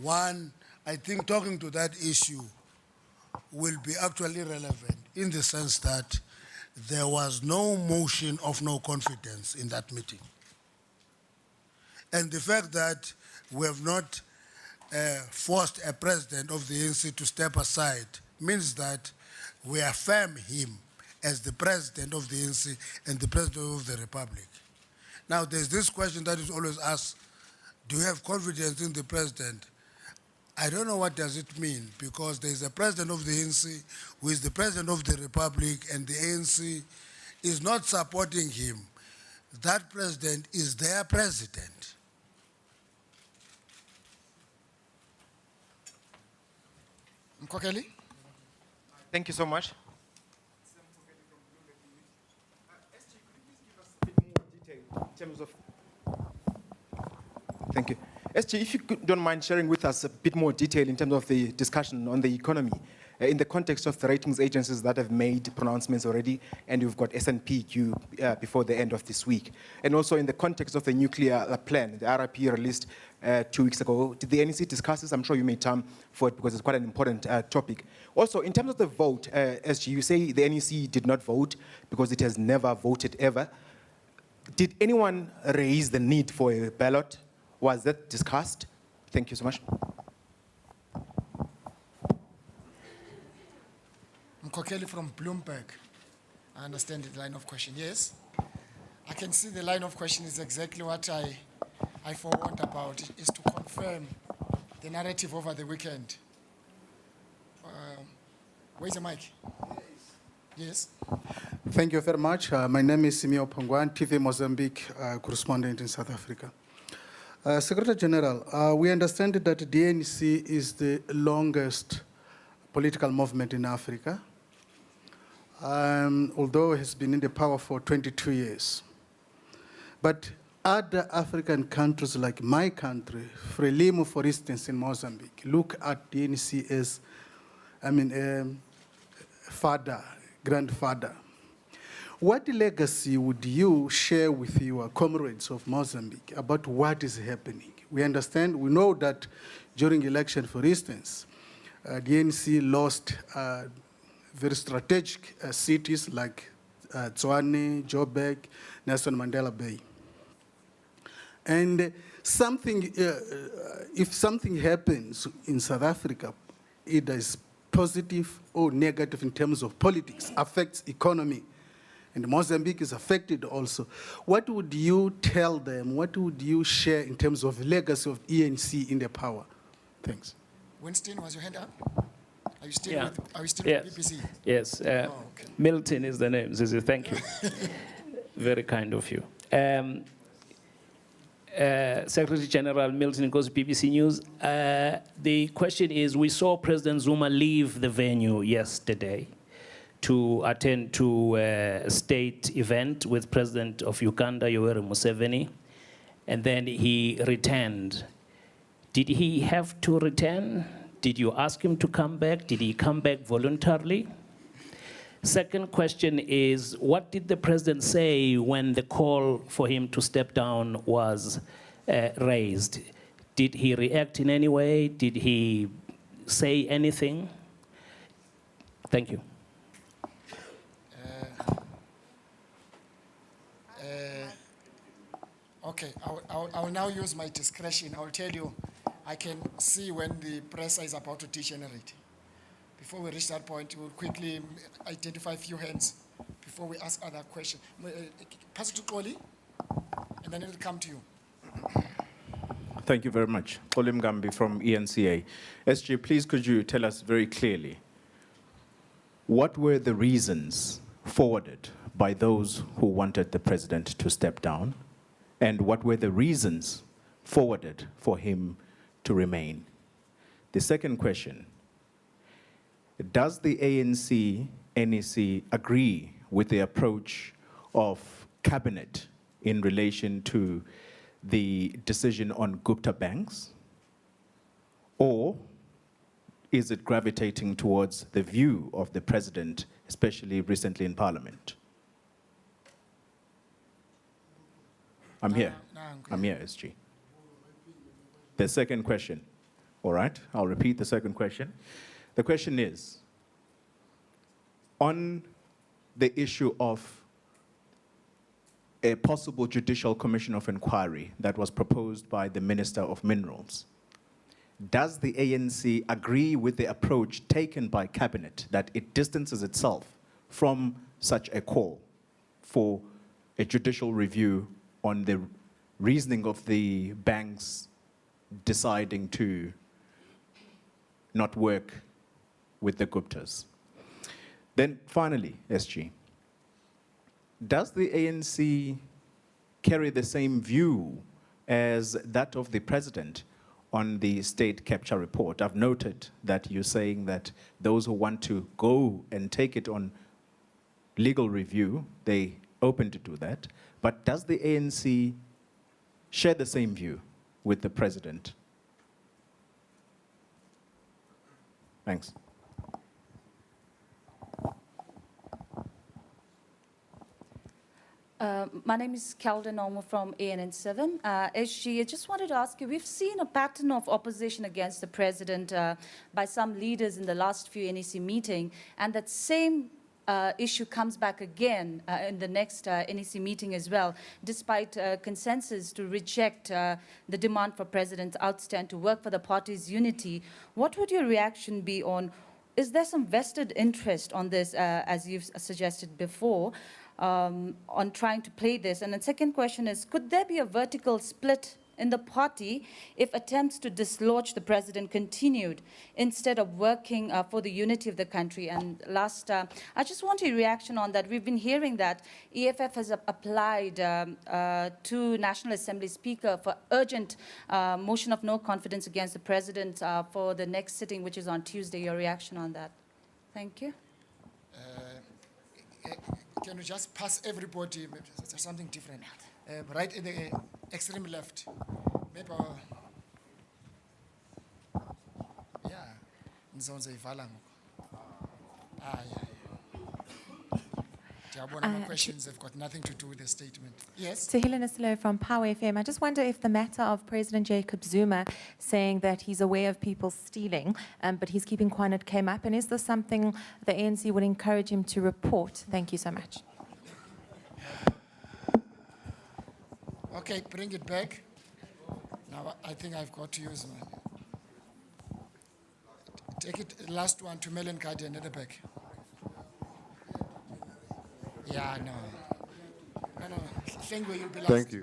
One, I think talking to that issue will be actually relevant in the sense that there was no motion of no confidence in that meeting. And the fact that we have not forced a president of the ANC to step aside means that we affirm him as the president of the ANC and the president of the Republic. Now, there's this question that is always asked, do you have confidence in the president? I don't know what does it mean, because there's a president of the ANC who is the president of the Republic, and the ANC is not supporting him. That president is their president. Mkokeli? Thank you so much. Terms of, thank you. SG, if you don't mind sharing with us a bit more detail in terms of the discussion on the economy. in the context of the ratings agencies that have made pronouncements already, and you've got S&P due before the end of this week. And also in the context of the nuclear plan, the RIP released 2 weeks ago. Did the NEC discuss this? I'm sure you made time for it because it's quite an important topic. Also, in terms of the vote, SG, you say the NEC did not vote because it has never voted ever. Did anyone raise the need for a ballot? Was that discussed? Thank you so much. Mkokeli from Bloomberg. I understand the line of question. Yes, I can see the line of question is exactly what I forewarned about, is to confirm the narrative over the weekend. Where's the mic? Yes. Thank you very much. My name is Simeo Pongwan, TV Mozambique correspondent in South Africa. Secretary General, we understand that the ANC is the longest political movement in Africa, although it has been in the power for 22 years. But other African countries like my country, Frelimo, for instance, in Mozambique, look at the ANC as, father, grandfather. What legacy would you share with your comrades of Mozambique about what is happening? We understand, we know that during election, for instance, the ANC lost very strategic cities like Tshwane, Joburg, Nelson Mandela Bay. And if something happens in South Africa, either is positive or negative in terms of politics, affects economy, and Mozambique is affected also. What would you tell them? What would you share in terms of legacy of ANC in the power? Thanks. Winston, was your hand up? Are you still, Yeah. with Yes. BBC? Yes. Okay. Milton is the name, Zizi. Thank you. Very kind of you. Secretary General Milton goes BBC News. The question is, we saw President Zuma leave the venue yesterday to attend to a state event with President of Uganda, Yoweri Museveni, and then he returned. Did he have to return? Did you ask him to come back? Did he come back voluntarily? Second question is, what did the president say when the call for him to step down was raised? Did he react in any way? Did he say anything? Thank you. Okay, I will now use my discretion. I will tell you, I can see when the press is about to degenerate. Before we reach that point, we'll quickly identify a few hands before we ask other questions. Pass it to Koli, and then it'll come to you. Thank you very much. Olim Gambi from ENCA. SG, please could you tell us very clearly, what were the reasons forwarded by those who wanted the president to step down? And what were the reasons forwarded for him to remain? The second question, does the ANC, NEC agree with the approach of cabinet in relation to the decision on Gupta banks? Or is it gravitating towards the view of the president, especially recently in parliament? I'm here. I'm here, SG. The second question. All right, I'll repeat the second question. The question is, on the issue of a possible judicial commission of inquiry that was proposed by the Minister of Minerals, does the ANC agree with the approach taken by Cabinet that it distances itself from such a call for a judicial review on the reasoning of the banks deciding to not work with the Guptas? Then finally, SG, does the ANC carry the same view as that of the president on the state capture report? I've noted that you're saying that those who want to go and take it on legal review, they open to do that. But does the ANC share the same view with the president? Thanks. My name is Kelda Normal from ANN7. SG, I just wanted to ask you, we've seen a pattern of opposition against the president by some leaders in the last few NEC meeting, and that same issue comes back again in the next NEC meeting as well, despite consensus to reject the demand for President Outstand to work for the party's unity. What would your reaction be on, is there some vested interest on this, as you've suggested before, on trying to play this? And the second question is, could there be a vertical split in the party if attempts to dislodge the president continued instead of working for the unity of the country? And last, I just want your reaction on that. We've been hearing that EFF has applied to National Assembly Speaker for urgent motion of no confidence against the president for the next sitting, which is on Tuesday. Your reaction on that? Thank you. Can you just pass everybody something different? Right in the extreme left. Maybe, yeah. My questions have got nothing to do with the statement. Yes? To Helena Silo from Power FM, I just wonder if the matter of President Jacob Zuma saying that he's aware of people stealing, but he's keeping quiet, came up, and is this something the ANC would encourage him to report? Thank you so much. Okay, bring it back. Now I think I've got to use one. Take it, last one, to Melon Guardian at the back. Yeah, no. You'll be last.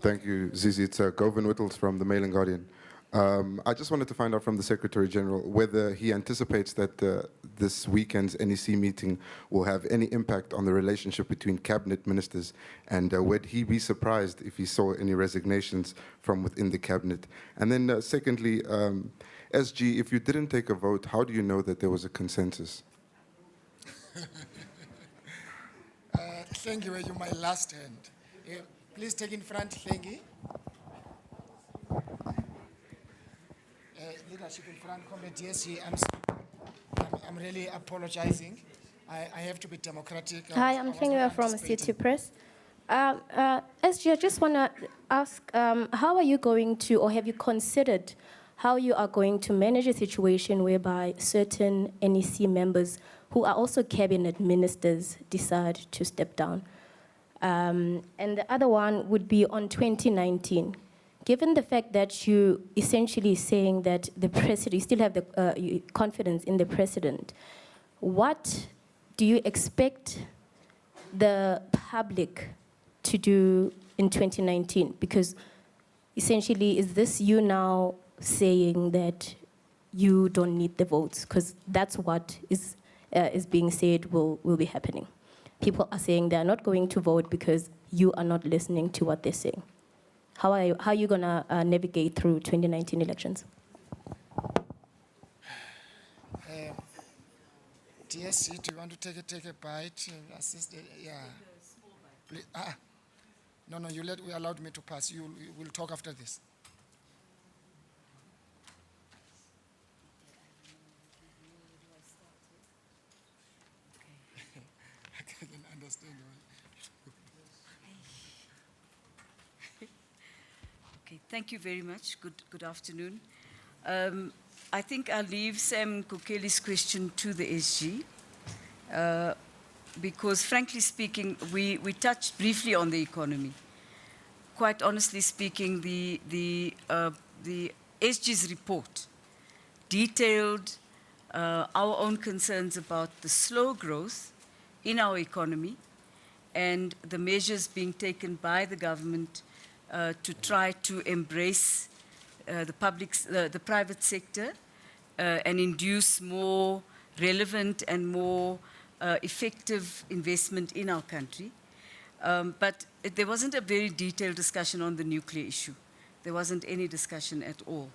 Thank you, Zizi. It's Govan Whittles from the Mail and Guardian. I just wanted to find out from the Secretary General whether he anticipates that this weekend's NEC meeting will have any impact on the relationship between cabinet ministers, and would he be surprised if he saw any resignations from within the cabinet? And then secondly, SG, if you didn't take a vote, how do you know that there was a consensus? Thank you, you're my last hand. Please take in front, thank you. Leadership in front, Comrade DSG, I'm really apologizing. I have to be democratic. Hi, I'm Tengwa from City Press. SG, I just want to ask, how are you going to, or have you considered how you are going to manage a situation whereby certain NEC members who are also cabinet ministers decide to step down? And the other one would be on 2019. Given the fact that you essentially saying that the president, you still have the confidence in the president, what do you expect the public to do in 2019? Because essentially, is this you now saying that you don't need the votes? Because that's what is being said will be happening. People are saying they're not going to vote because you are not listening to what they're saying. How are you going to navigate through 2019 elections? DSC, do you want to take a bite? Assist? Yeah. Please, no, you allowed me to pass. You will talk after this. I can't understand. Okay, thank you very much. Good afternoon. I think I'll leave Sam Kokeli's question to the SG, because frankly speaking, we touched briefly on the economy. Quite honestly speaking, the SG's report detailed our own concerns about the slow growth in our economy and the measures being taken by the government to try to embrace the private sector and induce more relevant and more effective investment in our country. But there wasn't a very detailed discussion on the nuclear issue. There wasn't any discussion at all.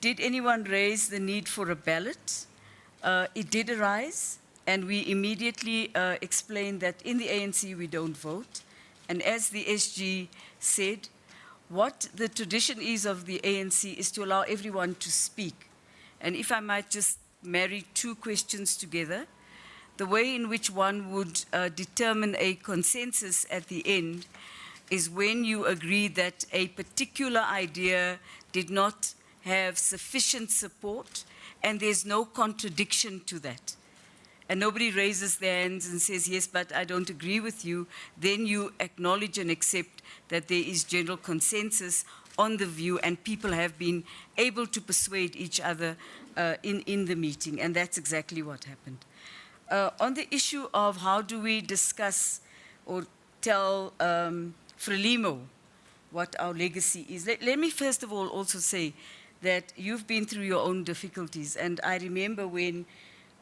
Did anyone raise the need for a ballot? It did arise, and we immediately explained that in the ANC we don't vote. And as the SG said, what the tradition is of the ANC is to allow everyone to speak. And if I might just marry two questions together, the way in which one would determine a consensus at the end is when you agree that a particular idea did not have sufficient support and there's no contradiction to that. And nobody raises their hands and says, yes, but I don't agree with you, then you acknowledge and accept that there is general consensus on the view and people have been able to persuade each other in the meeting, and that's exactly what happened. On the issue of how do we discuss or tell Frelimo what our legacy is, let me first of all also say that you've been through your own difficulties, and I remember when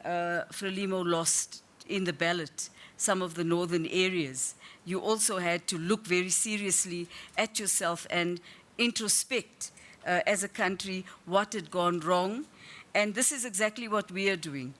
Frelimo lost in the ballot some of the northern areas, you also had to look very seriously at yourself and introspect as a country what had gone wrong. And this is exactly what we are doing.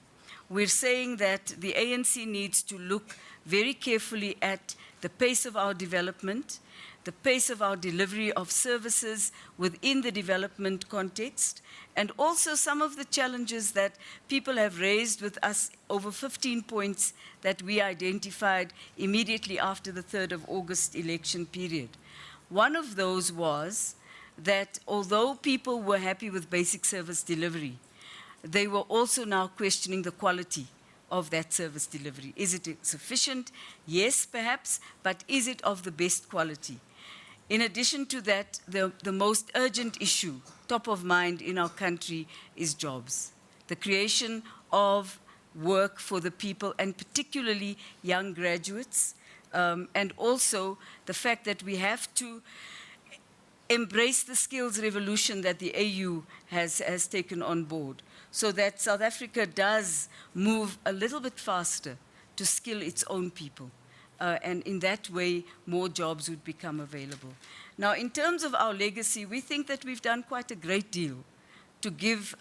We're saying that the ANC needs to look very carefully at the pace of our development, the pace of our delivery of services within the development context, and also some of the challenges that people have raised with us over 15 points that we identified immediately after the 3rd of August election period. One of those was that although people were happy with basic service delivery, they were also now questioning the quality of that service delivery. Is it sufficient? Yes, perhaps, but is it of the best quality? In addition to that, the most urgent issue, top of mind in our country, is jobs. The creation of work for the people, and particularly young graduates, and also the fact that we have to embrace the skills revolution that the AU has taken on board, so that South Africa does move a little bit faster to skill its own people. And in that way, more jobs would become available. Now, in terms of our legacy, we think that we've done quite a great deal to give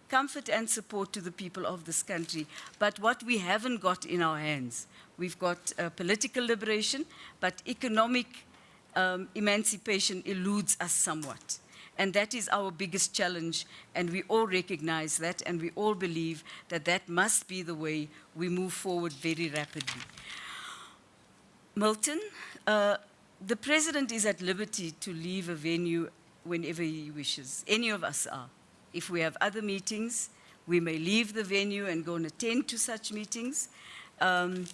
comfort and support to the people of this country. But what we haven't got in our hands, we've got political liberation, but economic emancipation eludes us somewhat. And that is our biggest challenge, and we all recognize that, and we all believe that that must be the way we move forward very rapidly. Milton, the President is at liberty to leave a venue whenever he wishes. Any of us are. If we have other meetings, we may leave the venue and go and attend to such meetings and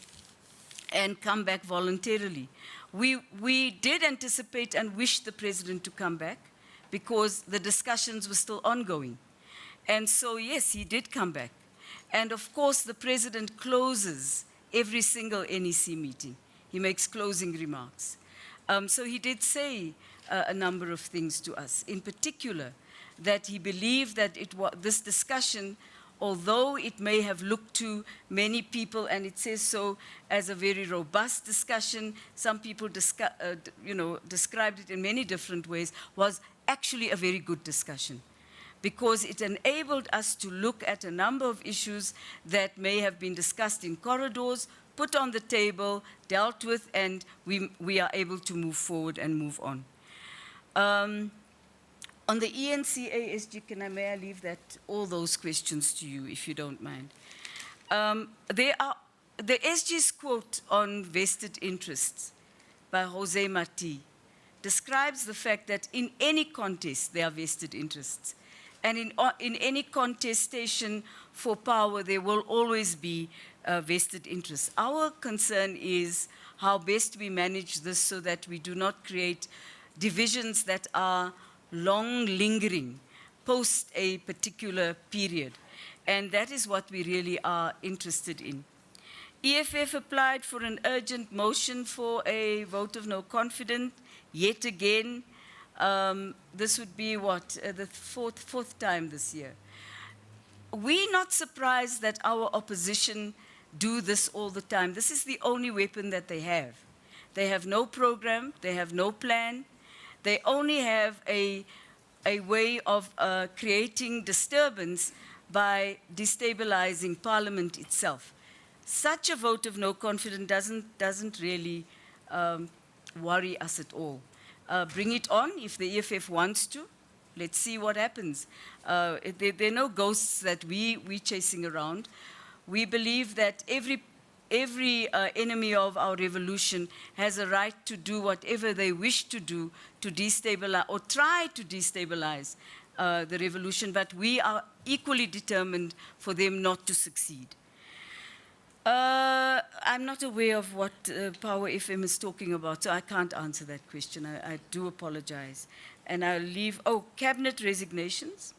come back voluntarily. We did anticipate and wish the President to come back because the discussions were still ongoing. And so, yes, he did come back. And of course, the President closes every single NEC meeting. He makes closing remarks. So he did say a number of things to us, in particular, that he believed that this discussion, although it may have looked to many people, and it says so, as a very robust discussion, some people described it in many different ways, was actually a very good discussion, because it enabled us to look at a number of issues that may have been discussed in corridors, put on the table, dealt with, and we are able to move forward and move on. On the ENC ASG, may I leave all those questions to you, if you don't mind? The SG's quote on vested interests by Jose Marti describes the fact that in any contest, there are vested interests. And in any contestation for power, there will always be vested interests. Our concern is how best we manage this so that we do not create divisions that are long lingering post a particular period. And that is what we really are interested in. EFF applied for an urgent motion for a vote of no confidence, yet again. This would be the fourth time this year. We're not surprised that our opposition do this all the time. This is the only weapon that they have. They have no program, they have no plan. They only have a way of creating disturbance by destabilizing Parliament itself. Such a vote of no confidence doesn't really worry us at all. Bring it on if the EFF wants to. Let's see what happens. There are no ghosts that we're chasing around. We believe that every enemy of our revolution has a right to do whatever they wish to do to destabilize or try to destabilize the revolution, but we are equally determined for them not to succeed. I'm not aware of what Power FM is talking about, so I can't answer that question. I do apologize. And I'll leave, cabinet resignations.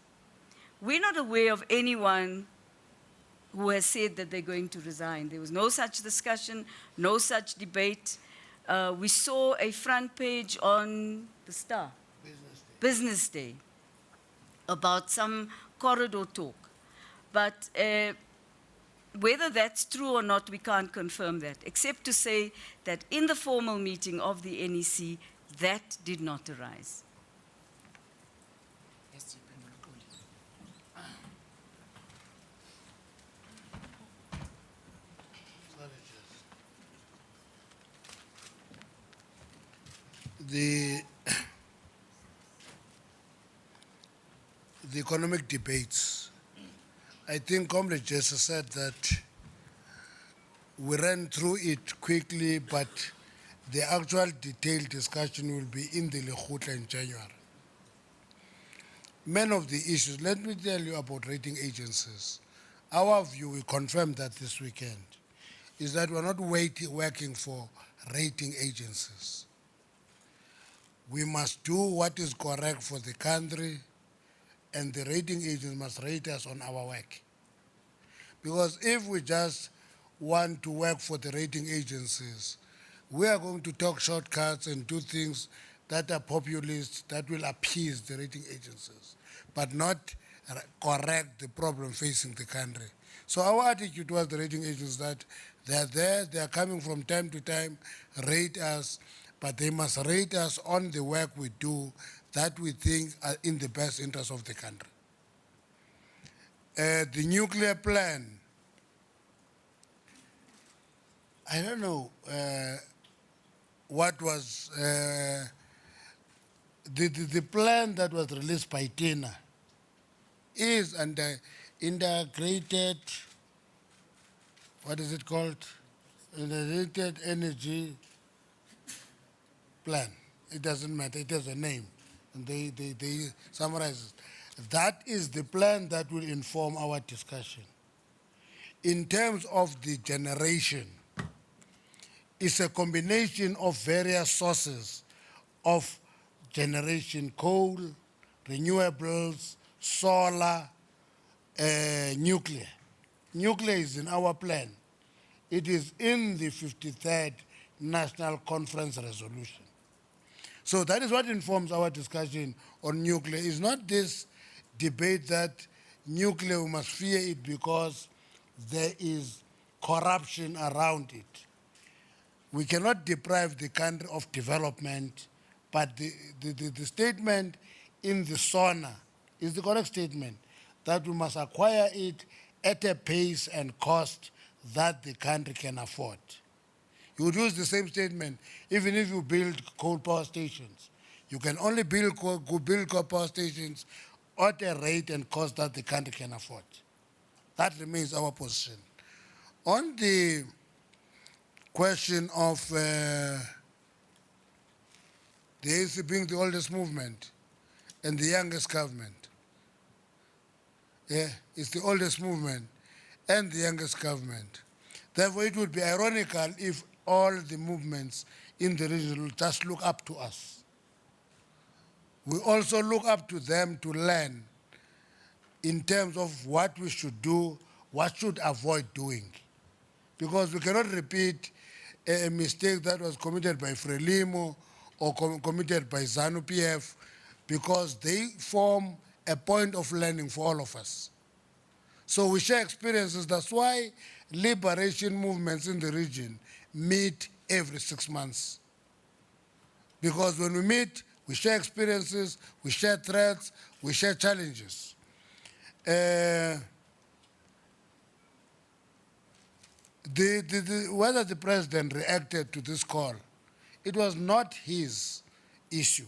We're not aware of anyone who has said that they're going to resign. There was no such discussion, no such debate. We saw a front page on the Star, Business Day, about some corridor talk. But whether that's true or not, we can't confirm that, except to say that in the formal meeting of the NEC, that did not arise. The economic debates, I think Comrade Jesse said that we ran through it quickly, but the actual detailed discussion will be in the Lekgotla in January. Many of the issues, let me tell you about rating agencies. Our view, we confirmed that this weekend, is that we're not working for rating agencies. We must do what is correct for the country, and the rating agents must rate us on our work. Because if we just want to work for the rating agencies, we are going to talk shortcuts and do things that are populist, that will appease the rating agencies, but not correct the problem facing the country. So our attitude towards the rating agencies is that they are there, they are coming from time to time, rate us, but they must rate us on the work we do that we think are in the best interest of the country. The nuclear plan, I don't know what was, the plan that was released by Tina is under integrated, what is it called? Integrated energy plan. It doesn't matter, it has a name. And they summarize it. That is the plan that will inform our discussion. In terms of the generation, it's a combination of various sources of generation: coal, renewables, solar, nuclear. Nuclear is in our plan. It is in the 53rd National Conference resolution. So that is what informs our discussion on nuclear. It's not this debate that nuclear, we must fear it because there is corruption around it. We cannot deprive the country of development, but the statement in the SONA is the correct statement, that we must acquire it at a pace and cost that the country can afford. You would use the same statement even if you build coal power stations. You can only build coal power stations at a rate and cost that the country can afford. That remains our position. On the question of the ANC being the oldest movement and the youngest government, it's the oldest movement and the youngest government. Therefore, it would be ironical if all the movements in the region will just look up to us. We also look up to them to learn in terms of what we should do, what should avoid doing. Because we cannot repeat a mistake that was committed by Frelimo or committed by ZANU-PF, because they form a point of learning for all of us. So we share experiences. That's why liberation movements in the region meet every 6 months. Because when we meet, we share experiences, we share threats, we share challenges. Whether the president reacted to this call, it was not his issue.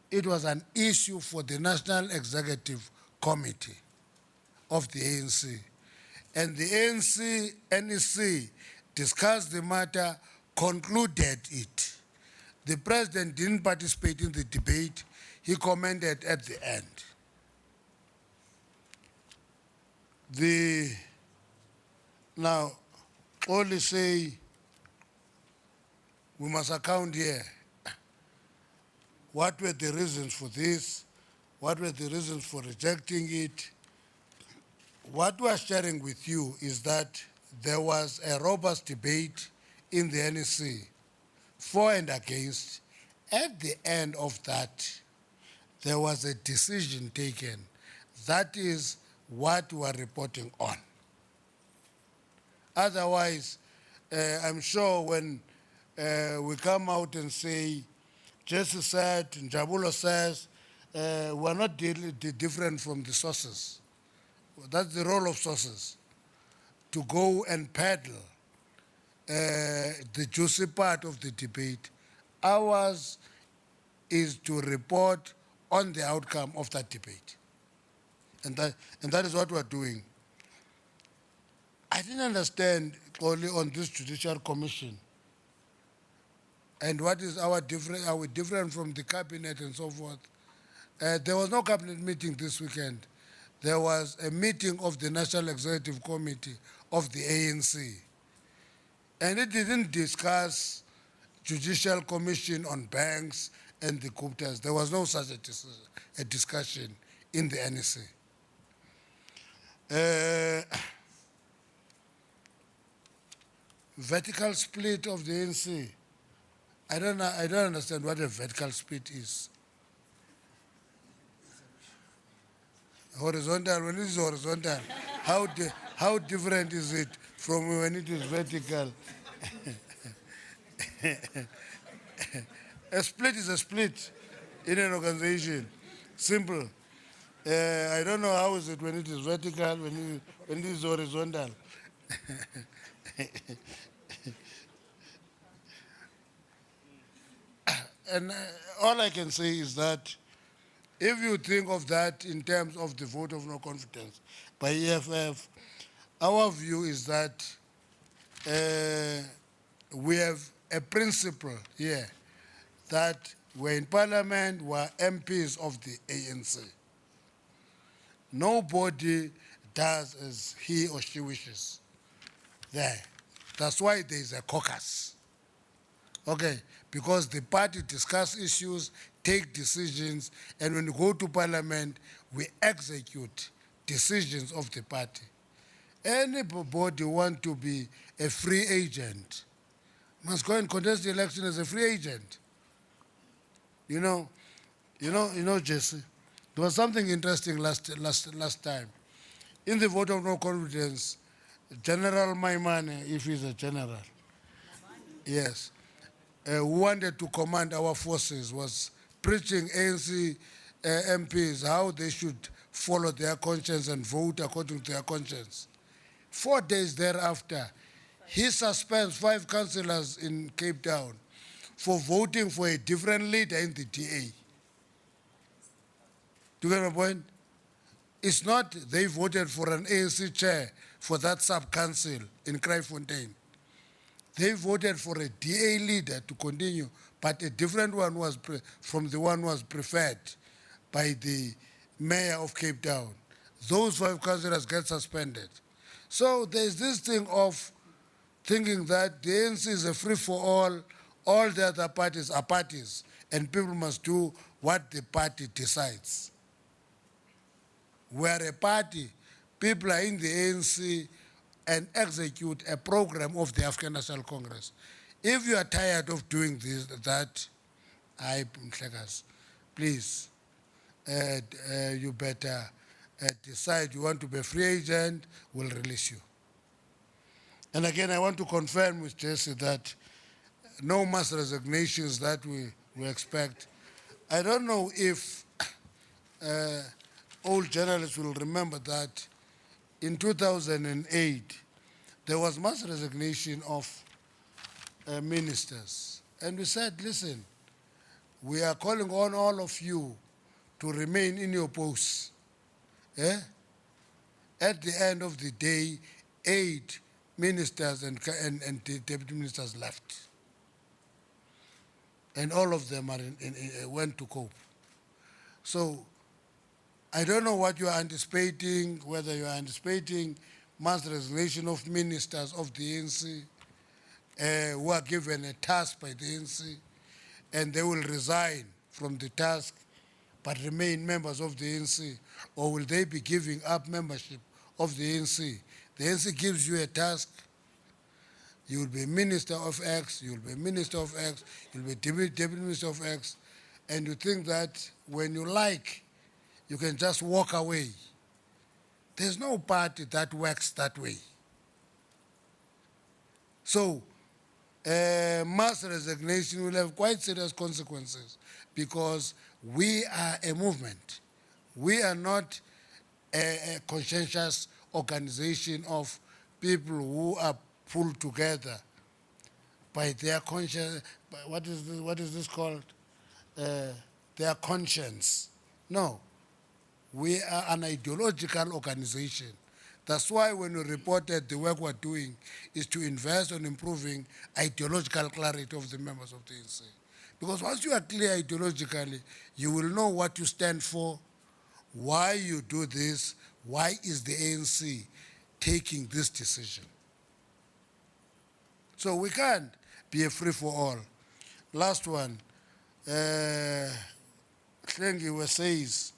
It was an issue for the National Executive Committee of the ANC. and the ANC, NEC discussed the matter, concluded it. The president didn't participate in the debate. He commented at the end. Now, only say we must account here. What were the reasons for this? What were the reasons for rejecting it? What we are sharing with you is that there was a robust debate in the NEC, for and against. At the end of that, there was a decision taken. That is what we are reporting on. Otherwise, I'm sure when we come out and say, Jesse said, Njabulo says, we're not different from the sources. That's the role of sources, to go and peddle the juicy part of the debate. Ours is to report on the outcome of that debate. And that is what we're doing. I didn't understand only on this Judicial Commission and what is our different, are we different from the cabinet and so forth. There was no cabinet meeting this weekend. There was a meeting of the National Executive Committee of the ANC. And it didn't discuss Judicial Commission on banks and the Guptas. There was no such a discussion in the NEC. Vertical split of the ANC. I don't understand what a vertical split is. Horizontal, when it is horizontal, how different is it from when it is vertical? A split is a split in an organization. Simple. I don't know how is it when it is vertical, when it is horizontal. And all I can say is that if you think of that in terms of the vote of no confidence by EFF, our view is that we have a principle here that we're in Parliament, we're MPs of the ANC. Nobody does as he or she wishes there. That's why there is a caucus. Okay, because the party discuss issues, take decisions, and when we go to Parliament, we execute decisions of the party. Anybody want to be a free agent must go and contest the election as a free agent. You know, Jesse, there was something interesting last time. In the vote of no confidence, General Maimane, if he's a general, yes, who wanted to command our forces, was preaching ANC MPs how they should follow their conscience and vote according to their conscience. 4 days thereafter, he suspends 5 councillors in Cape Town for voting for a different leader in the DA. Do you get my point? It's not they voted for an ANC chair for that sub-council in Kraaifontein. They voted for a DA leader to continue, but a different one was from the one was preferred by the mayor of Cape Town. Those 5 councillors get suspended. So there's this thing of thinking that the ANC is a free-for-all the other parties are parties, and people must do what the party decides. We're a party, people are in the ANC and execute a program of the African National Congress. If you are tired of doing this, please, you better decide you want to be a free agent, we'll release you. And again, I want to confirm with Jesse that no mass resignations that we expect. I don't know if old journalists will remember that in 2008, there was mass resignation of ministers. And we said, listen, we are calling on all of you to remain in your posts. At the end of the day, 8 ministers and the deputy ministers left. And all of them are went to cope. So I don't know what you are anticipating, whether you are anticipating mass resignation of ministers of the ANC who are given a task by the ANC, and they will resign from the task but remain members of the ANC, or will they be giving up membership of the ANC? The ANC gives you a task, you will be minister of X, you will be minister of X, you will be deputy minister of X, and you think that when you like, you can just walk away. There's no party that works that way. So, mass resignation will have quite serious consequences because we are a movement. We are not a conscientious organization of people who are pulled together by their conscience. What is this called? Their conscience. No. We are an ideological organization. That's why when we reported the work we're doing is to invest on improving ideological clarity of the members of the ANC. Because once you are clear ideologically, you will know what you stand for, why you do this, why is the ANC taking this decision. So we can't be a free-for-all. Last one, Hlengiwe says,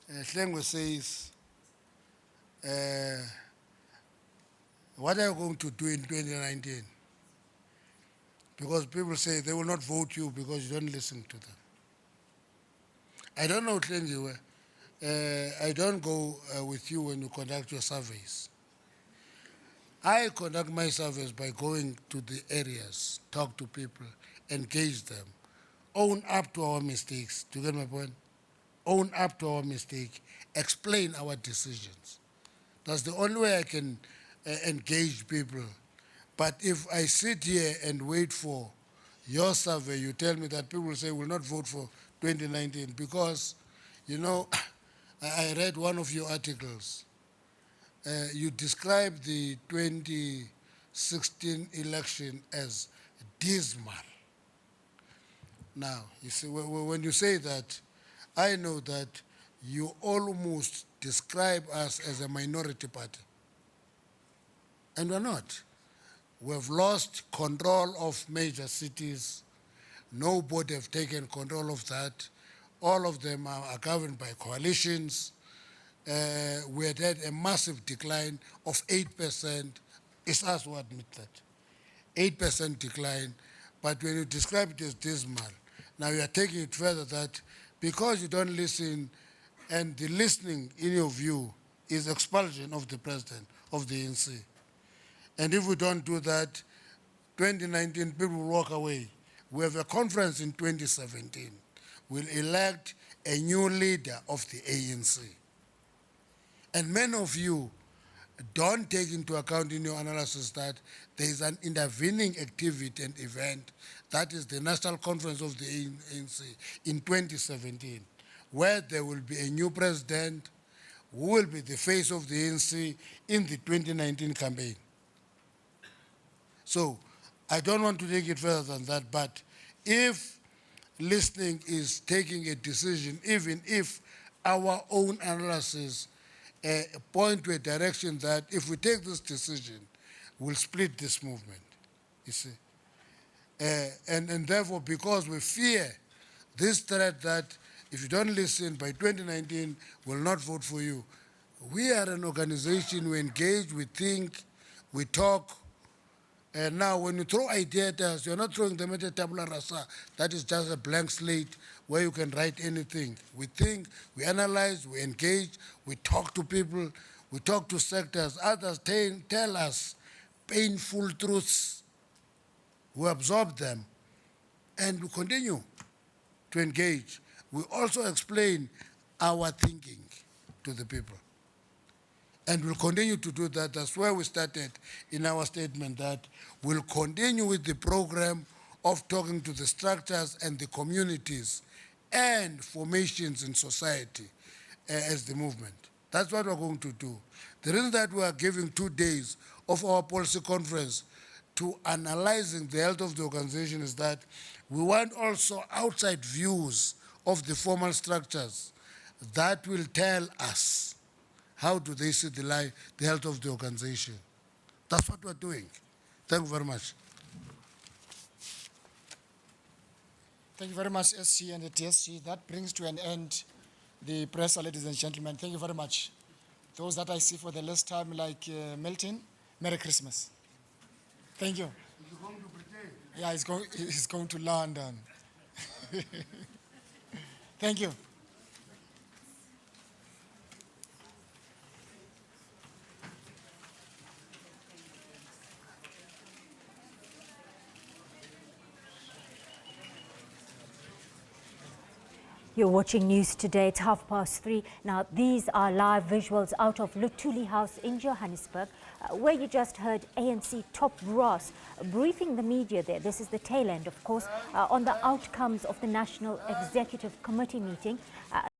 Hlengiwe says, what are you going to do in 2019? Because people say they will not vote you because you don't listen to them. I don't know, Hlengiwe. I don't go with you when you conduct your surveys. I conduct my surveys by going to the areas, talk to people, engage them, own up to our mistakes. Do you get my point? Own up to our mistake, explain our decisions. That's the only way I can engage people. But if I sit here and wait for your survey, you tell me that people say will not vote for 2019 because, you know, I read one of your articles. You described the 2016 election as dismal. Now, you see, when you say that, I know that you almost describe us as a minority party. And we're not. We've lost control of major cities. Nobody have taken control of that. All of them are governed by coalitions. We had a massive decline of 8%. It's us who admit that. 8% decline. But when you describe it as dismal, now you are taking it further that because you don't listen, and the listening, in your view, is expulsion of the president of the ANC. And if we don't do that, 2019, people will walk away. We have a conference in 2017. We'll elect a new leader of the ANC. And many of you don't take into account in your analysis that there is an intervening activity and event, that is the National Conference of the ANC in 2017, where there will be a new president who will be the face of the ANC in the 2019 campaign. So I don't want to take it further than that, but if listening is taking a decision, even if our own analysis point to a direction that if we take this decision, we'll split this movement, you see. And therefore, because we fear this threat that if you don't listen, by 2019, we'll not vote for you. We are an organization, we engage, we think, we talk. And now when you throw ideas at us, you're not throwing them at a tabula rasa. That is just a blank slate where you can write anything. We think, we analyze, we engage, we talk to people, we talk to sectors. Others tell us painful truths. We absorb them, and we continue to engage. We also explain our thinking to the people. And we'll continue to do that. That's where we started in our statement, that we'll continue with the program of talking to the structures and the communities and formations in society as the movement. That's what we're going to do. The reason that we are giving 2 days of our policy conference to analyzing the health of the organization is that we want also outside views of the formal structures that will tell us how do they see the health of the organization. That's what we're doing. Thank you very much. Thank you very much, SG and the TSG. That brings to an end the press, ladies and gentlemen. Thank you very much. Those that I see for the last time, like Milton, Merry Christmas. Thank you. Yeah, he's going to London. Thank you. You're watching News Today. It's 3:30. Now, these are live visuals out of Luthuli House in Johannesburg, where you just heard ANC top brass briefing the media there. This is the tail end, of course, on the outcomes of the National Executive Committee meeting.